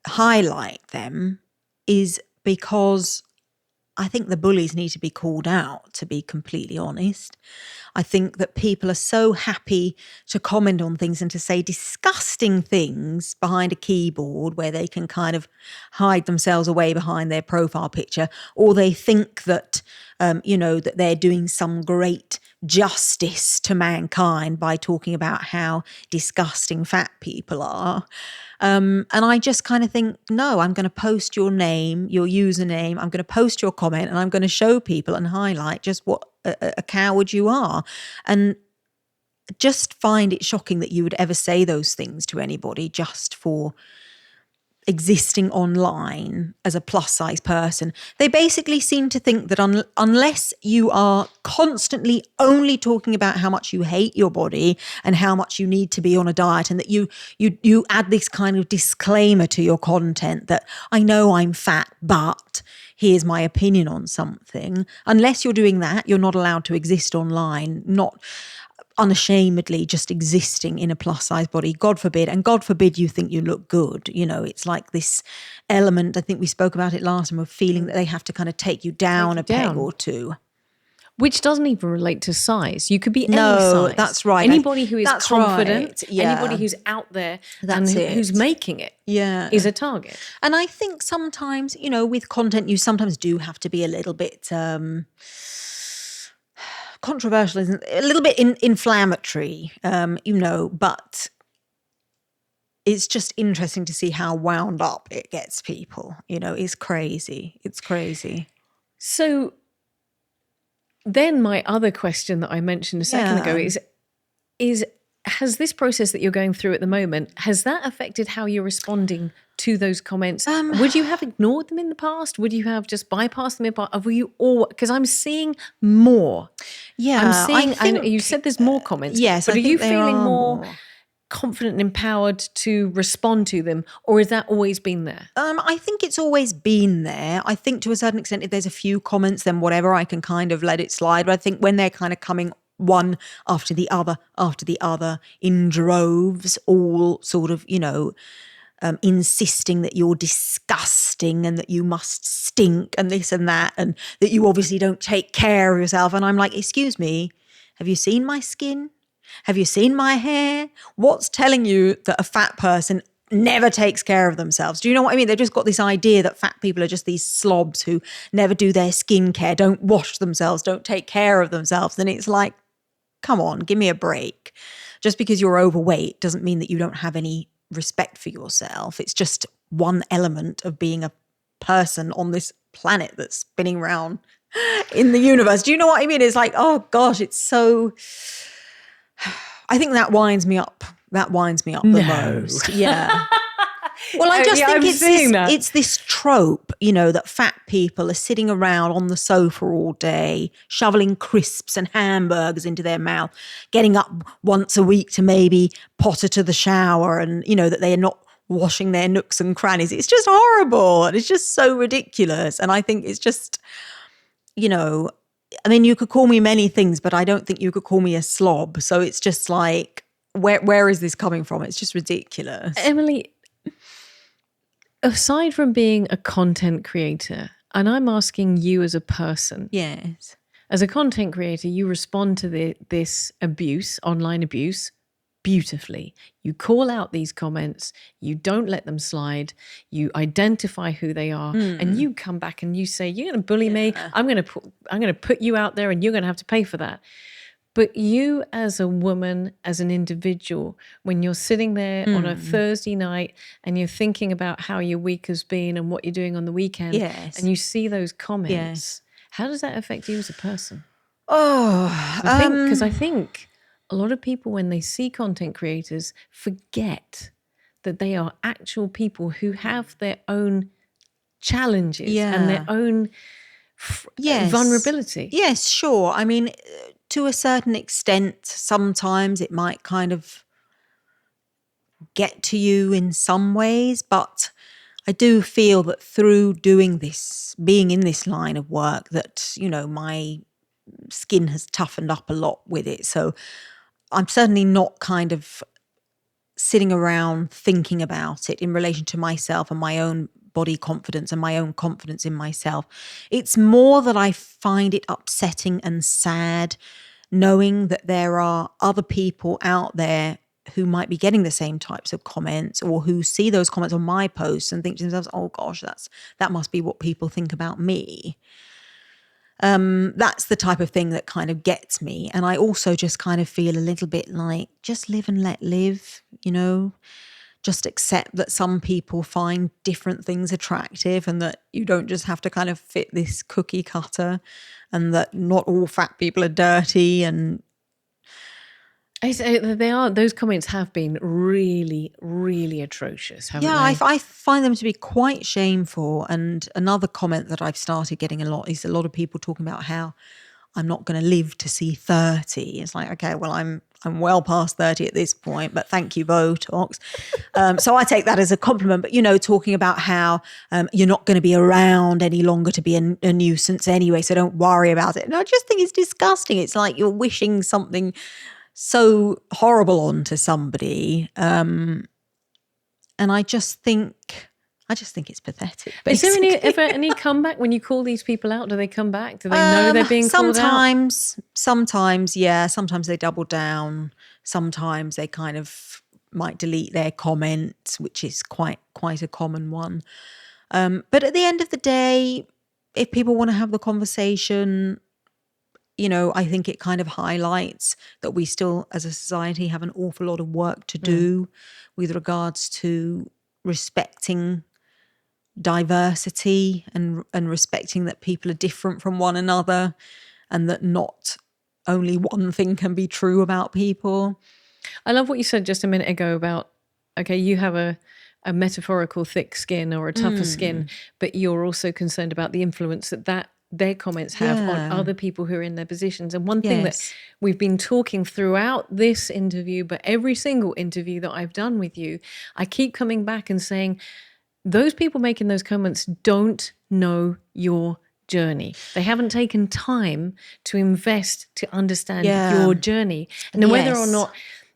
highlight them is because I think the bullies need to be called out, to be completely honest. I think that people are so happy to comment on things and to say disgusting things behind a keyboard where they can kind of hide themselves away behind their profile picture, or they think that, that they're doing some great justice to mankind by talking about how disgusting fat people are. And I just kind of think, no, I'm going to post your name, your username, I'm going to post your comment, and I'm going to show people and highlight just what a coward you are. And just find it shocking that you would ever say those things to anybody just for existing online as a plus size person. They basically seem to think that unless you are constantly only talking about how much you hate your body and how much you need to be on a diet, and that you add this kind of disclaimer to your content that I know I'm fat, but here's my opinion on something. Unless you're doing that, you're not allowed to exist online, not unashamedly just existing in a plus size body, God forbid. And God forbid you think you look good. It's like this element, I think we spoke about it last time, of feeling that they have to kind of take you down a peg or two. Which doesn't even relate to size. You could be any No, size. that's right. Anybody who is confident, right. Yeah. anybody who's out there That's and it. who's making it is a target. And I think sometimes, with content, you sometimes do have to be a little bit controversial, isn't it? A little bit inflammatory, but it's just interesting to see how wound up it gets people. It's crazy. It's crazy. So then my other question that I mentioned a second ago is has this process that you're going through at the moment, has that affected how you're responding to those comments? Would you have ignored them in the past? Would you have just bypassed them in the past? Were you all, because I'm seeing more. Yeah. I know you said there's more comments. Yes. But I are think you there feeling are more confident and empowered to respond to them, or has that always been there? I think it's always been there. I think to a certain extent, if there's a few comments, then whatever, I can kind of let it slide. But I think when they're kind of coming one after the other in droves, all sort of, insisting that you're disgusting and that you must stink and this and that, and that you obviously don't take care of yourself. And I'm like, excuse me, have you seen my skin? Have you seen my hair? What's telling you that a fat person never takes care of themselves? Do you know what I mean? They've just got this idea that fat people are just these slobs who never do their skincare, don't wash themselves, don't take care of themselves. And it's like, come on, give me a break. Just because you're overweight doesn't mean that you don't have any respect for yourself. It's just one element of being a person on this planet that's spinning around in the universe. Do you know what I mean? It's like, oh gosh, it's so... I think that winds me up That winds me up the most. Yeah. Well, I just Yeah, think I'm seeing that. it's this trope, that fat people are sitting around on the sofa all day, shoveling crisps and hamburgers into their mouth, getting up once a week to maybe potter to the shower, and, that they are not washing their nooks and crannies. It's just horrible. And it's just so ridiculous. And I think it's just, I mean, you could call me many things, but I don't think you could call me a slob. So it's just like, where is this coming from? It's just ridiculous. Emily, aside from being a content creator, and I'm asking you as a person, Yes. as a content creator, you respond to this abuse, online abuse, beautifully. You call out these comments, you don't let them slide, you identify who they are, and you come back and you say, you're going to bully me, I'm going to put you out there and you're going to have to pay for that. But you as a woman, as an individual, when you're sitting there on a Thursday night and you're thinking about how your week has been and what you're doing on the weekend, Yes. and you see those comments, Yes. how does that affect you as a person? Oh, Because I think a lot of people, when they see content creators, forget that they are actual people who have their own challenges and their own vulnerability. Yes, sure. I mean, to a certain extent, sometimes it might kind of get to you in some ways, but I do feel that through doing this, being in this line of work, that, my skin has toughened up a lot with it. So I'm certainly not kind of sitting around thinking about it in relation to myself and my own body confidence and my own confidence in myself. It's more that I find it upsetting and sad knowing that there are other people out there who might be getting the same types of comments, or who see those comments on my posts and think to themselves, oh gosh, that must be what people think about me. That's the type of thing that kind of gets me. And I also just kind of feel a little bit like, just live and let live, just accept that some people find different things attractive, and that you don't just have to kind of fit this cookie cutter, and that not all fat people are dirty. And I say those comments have been really, really atrocious, haven't yeah, they? I find them to be quite shameful. And another comment that I've started getting a lot is a lot of people talking about how I'm not going to live to see 30. It's like, okay, well, I'm well past 30 at this point, but thank you, Botox. So I take that as a compliment. But, talking about how you're not going to be around any longer to be a nuisance anyway, so don't worry about it. And I just think it's disgusting. It's like you're wishing something so horrible onto somebody. And I just think it's pathetic. Is there Basically. ever any comeback when you call these people out? Do they come back? Do they know they're being called out? Sometimes, yeah. Sometimes they double down. Sometimes they kind of might delete their comments, which is quite a common one. But at the end of the day, if people want to have the conversation, I think it kind of highlights that we still, as a society, have an awful lot of work to do with regards to respecting diversity and respecting that people are different from one another, and that not only one thing can be true about people. I love what you said just a minute ago about, okay, you have a metaphorical thick skin or a tougher skin, but you're also concerned about the influence that their comments have on other people who are in their positions. And one thing that we've been talking throughout this interview, but every single interview that I've done with you, I keep coming back and saying, those people making those comments don't know your journey. They haven't taken time to invest to understand your journey. And whether or not,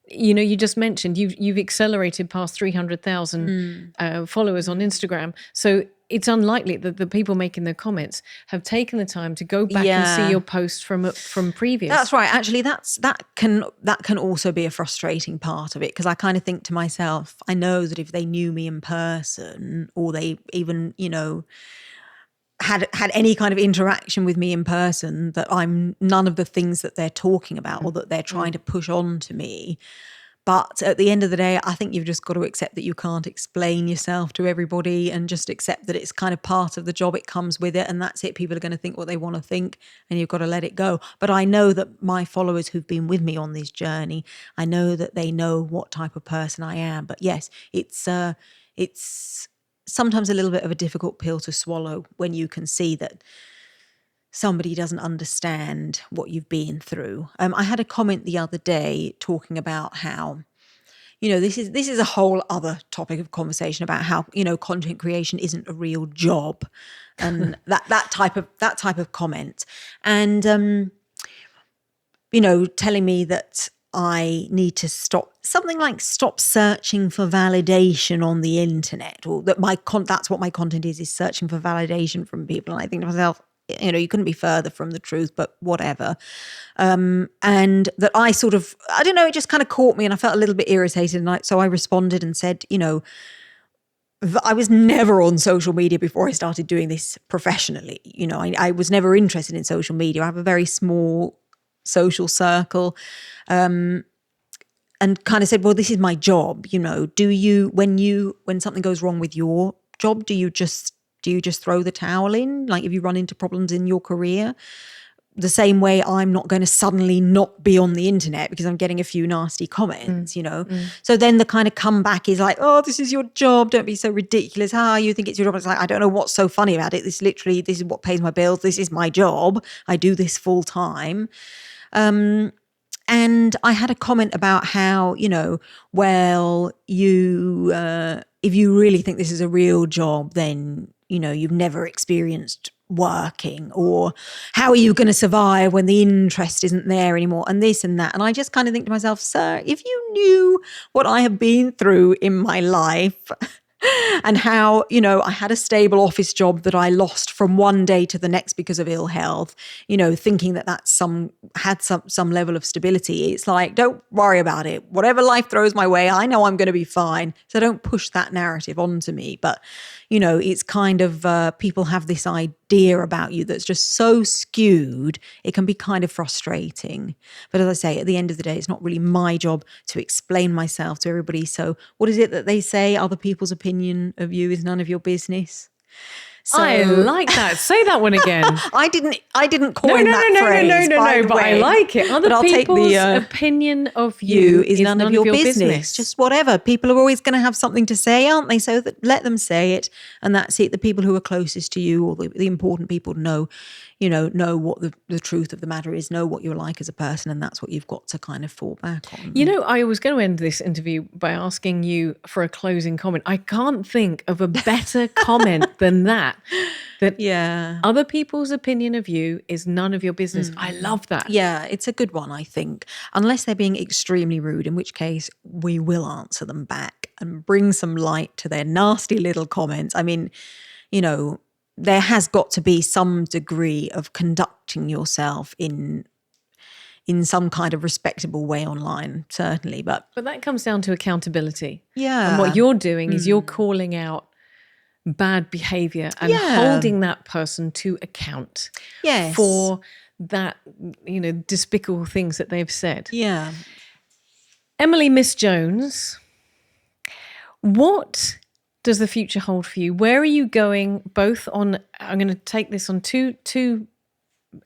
you just mentioned you've accelerated past 300,000 followers on Instagram. So it's unlikely that the people making the comments have taken the time to go back and see your posts from previous. That's right. Actually, that can also be a frustrating part of it, because I kind of think to myself, I know that if they knew me in person, or they even, had any kind of interaction with me in person, that I'm none of the things that they're talking about or that they're trying to push on to me. But at the end of the day, I think you've just got to accept that you can't explain yourself to everybody, and just accept that it's kind of part of the job. It comes with it, and that's it. People are going to think what they want to think, and you've got to let it go. But I know that my followers who've been with me on this journey, I know that they know what type of person I am. But yes, it's sometimes a little bit of a difficult pill to swallow when you can see that somebody doesn't understand what you've been through. I had a comment the other day talking about how, this is a whole other topic of conversation about how, content creation isn't a real job, and that type of comment, and telling me that I need to stop searching for validation on the internet, or that that's what my content is searching for validation from people. And I think to myself, you couldn't be further from the truth, but whatever. And that I sort of, I don't know, it just kind of caught me, and I felt a little bit irritated. And so I responded and said, I was never on social media before I started doing this professionally. I was never interested in social media. I have a very small social circle, and kind of said, well, this is my job. Do you, when something goes wrong with your job, do you just throw the towel in? Like, if you run into problems in your career, the same way I'm not going to suddenly not be on the internet because I'm getting a few nasty comments, So then the kind of comeback is like, oh, this is your job. Don't be so ridiculous. You think it's your job. It's like, I don't know what's so funny about it. This is what pays my bills. This is my job. I do this full time. And I had a comment about how, well, if you really think this is a real job, then, you've never experienced working, or how are you going to survive when the interest isn't there anymore, and this and that. And I just kind of think to myself, sir, if you knew what I have been through in my life, and how, I had a stable office job that I lost from one day to the next because of ill health, thinking that had some level of stability. It's like, don't worry about it. Whatever life throws my way, I know I'm going to be fine. So don't push that narrative onto me. But, it's kind of, people have this idea about you that's just so skewed, it can be kind of frustrating. But as I say, at the end of the day, it's not really my job to explain myself to everybody. So what is it that they say? Other people's opinion of you is none of your business. So, I like that. Say that one again. I didn't coin that phrase. No, but I like it. Other people's opinion of you is none of your business. Just whatever. People are always going to have something to say, aren't they? So let them say it, and that's it. The people who are closest to you, or the important people, know what the truth of the matter is, know what you're like as a person, and that's what you've got to kind of fall back on. I was going to end this interview by asking you for a closing comment. I can't think of a better comment than that. Other people's opinion of you is none of your business. I love that. Yeah, it's a good one, I think. Unless they're being extremely rude, in which case we will answer them back and bring some light to their nasty little comments. I mean, there has got to be some degree of conducting yourself in some kind of respectable way online, certainly. But that comes down to accountability. Yeah. And what you're doing is you're calling out bad behavior and holding that person to account for that, despicable things that they've said. Yeah. Emily Miss Jones, what does the future hold for you? Where are you going? I'm going to take this on two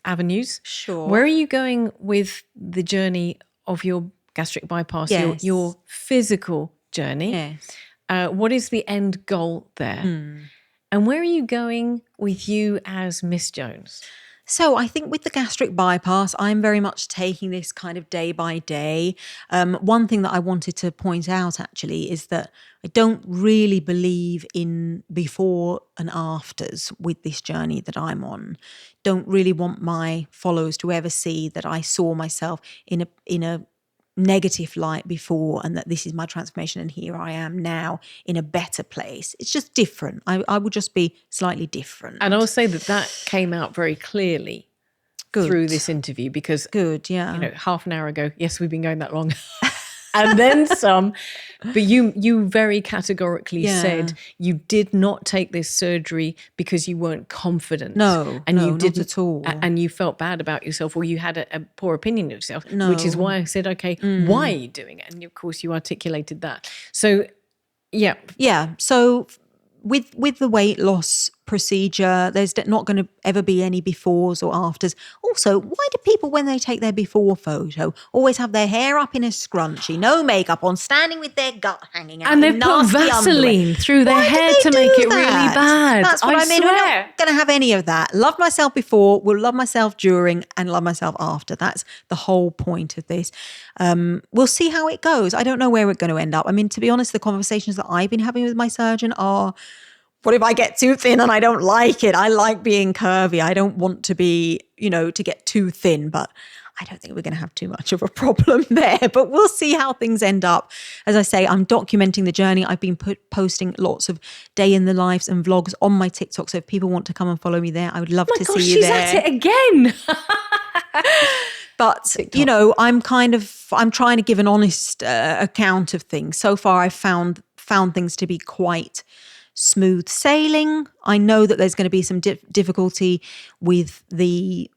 avenues. Sure. Where are you going with the journey of your gastric bypass, your physical journey? Yes. What is the end goal there? And where are you going with you as Miss Jones? So I think with the gastric bypass, I'm very much taking this kind of day by day. One thing that I wanted to point out actually is that I don't really believe in before and afters with this journey that I'm on. Don't really want my followers to ever see that I saw myself in a negative light before, and that this is my transformation and here I am now in a better place. It's just different. I would just be slightly different. And I'll say that came out very clearly through this interview, because half an hour ago, yes, we've been going that long. and then some. But you very categorically Yeah. said you did not take this surgery because you weren't confident. No, no, not didn't at all. And you felt bad about yourself, or you had a poor opinion of yourself, No. which is why I said, okay, why are you doing it? And of course you articulated that. So yeah. Yeah. So with the weight loss procedure, there's not going to ever be any befores or afters. Also, why do people, when they take their before photo, always have their hair up in a scrunchie, no makeup on, standing with their gut hanging out, And in they've put nasty Vaseline underwear? through their Why do hair they to do make it really that? bad. That's what I mean. We're swear. not going to have any of that. Love myself before, will love myself during, and love myself after. That's the whole point of this. We'll see how it goes. I don't know where we're going to end up. I mean, to be honest, the conversations that I've been having with my surgeon are, what if I get too thin and I don't like it? I like being curvy. I don't want to be, to get too thin, but I don't think we're going to have too much of a problem there. But we'll see how things end up. As I say, I'm documenting the journey. I've been posting lots of day in the lives and vlogs on my TikTok. So if people want to come and follow me there, I would love to see you she's there. at it again. But, I'm trying to give an honest account of things. So far, I've found things to be quite smooth sailing. I know that there's going to be some difficulty with the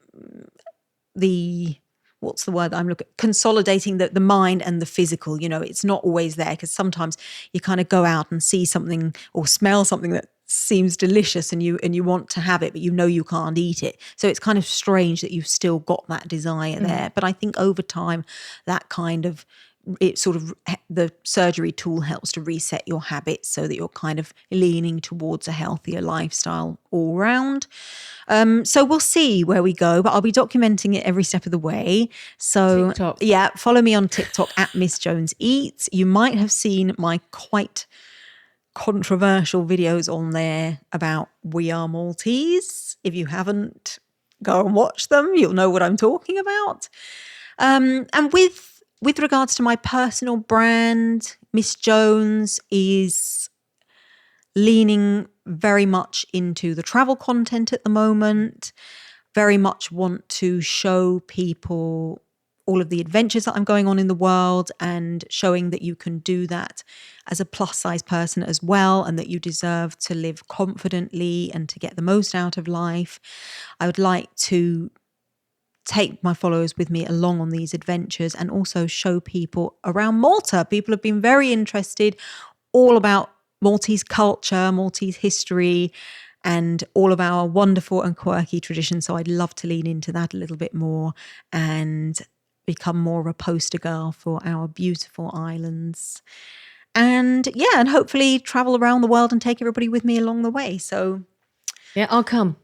what's the word I'm looking, consolidating the mind and the physical. It's not always there, because sometimes you kind of go out and see something or smell something that seems delicious and you want to have it, but you can't eat it. So it's kind of strange that you've still got that desire there. But I think over time, that kind of, the surgery tool helps to reset your habits so that you're kind of leaning towards a healthier lifestyle all round. So we'll see where we go, but I'll be documenting it every step of the way. So TikTok. Yeah, follow me on TikTok at Miss Jones Eats. You might have seen my quite controversial videos on there about We Are Maltese. If you haven't, go and watch them. You'll know what I'm talking about. And with regards to my personal brand, Miss Jones is leaning very much into the travel content at the moment. Very much want to show people all of the adventures that I'm going on in the world, and showing that you can do that as a plus size person as well, and that you deserve to live confidently and to get the most out of life. I would like to take my followers with me along on these adventures, and also show people around Malta. People have been very interested, all about Maltese culture, Maltese history, and all of our wonderful and quirky traditions. So I'd love to lean into that a little bit more and become more of a poster girl for our beautiful islands. And and hopefully travel around the world and take everybody with me along the way. So Yeah, I'll come.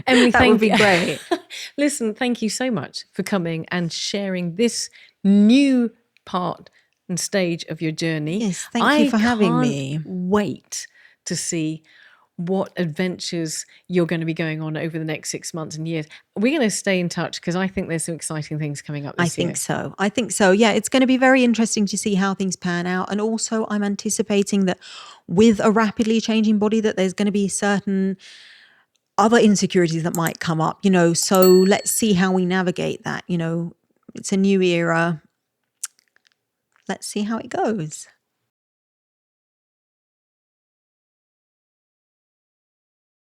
Emily, that would be great. Listen, thank you so much for coming and sharing this new part and stage of your journey. Yes, thank you for having me. I can't wait to see what adventures you're going to be going on over the next 6 months and years. We're going to stay in touch, because I think there's some exciting things coming up this year. I think so. Yeah, it's going to be very interesting to see how things pan out. And also, I'm anticipating that with a rapidly changing body, that there's going to be certain other insecurities that might come up, so let's see how we navigate that. It's a new era. Let's see how it goes.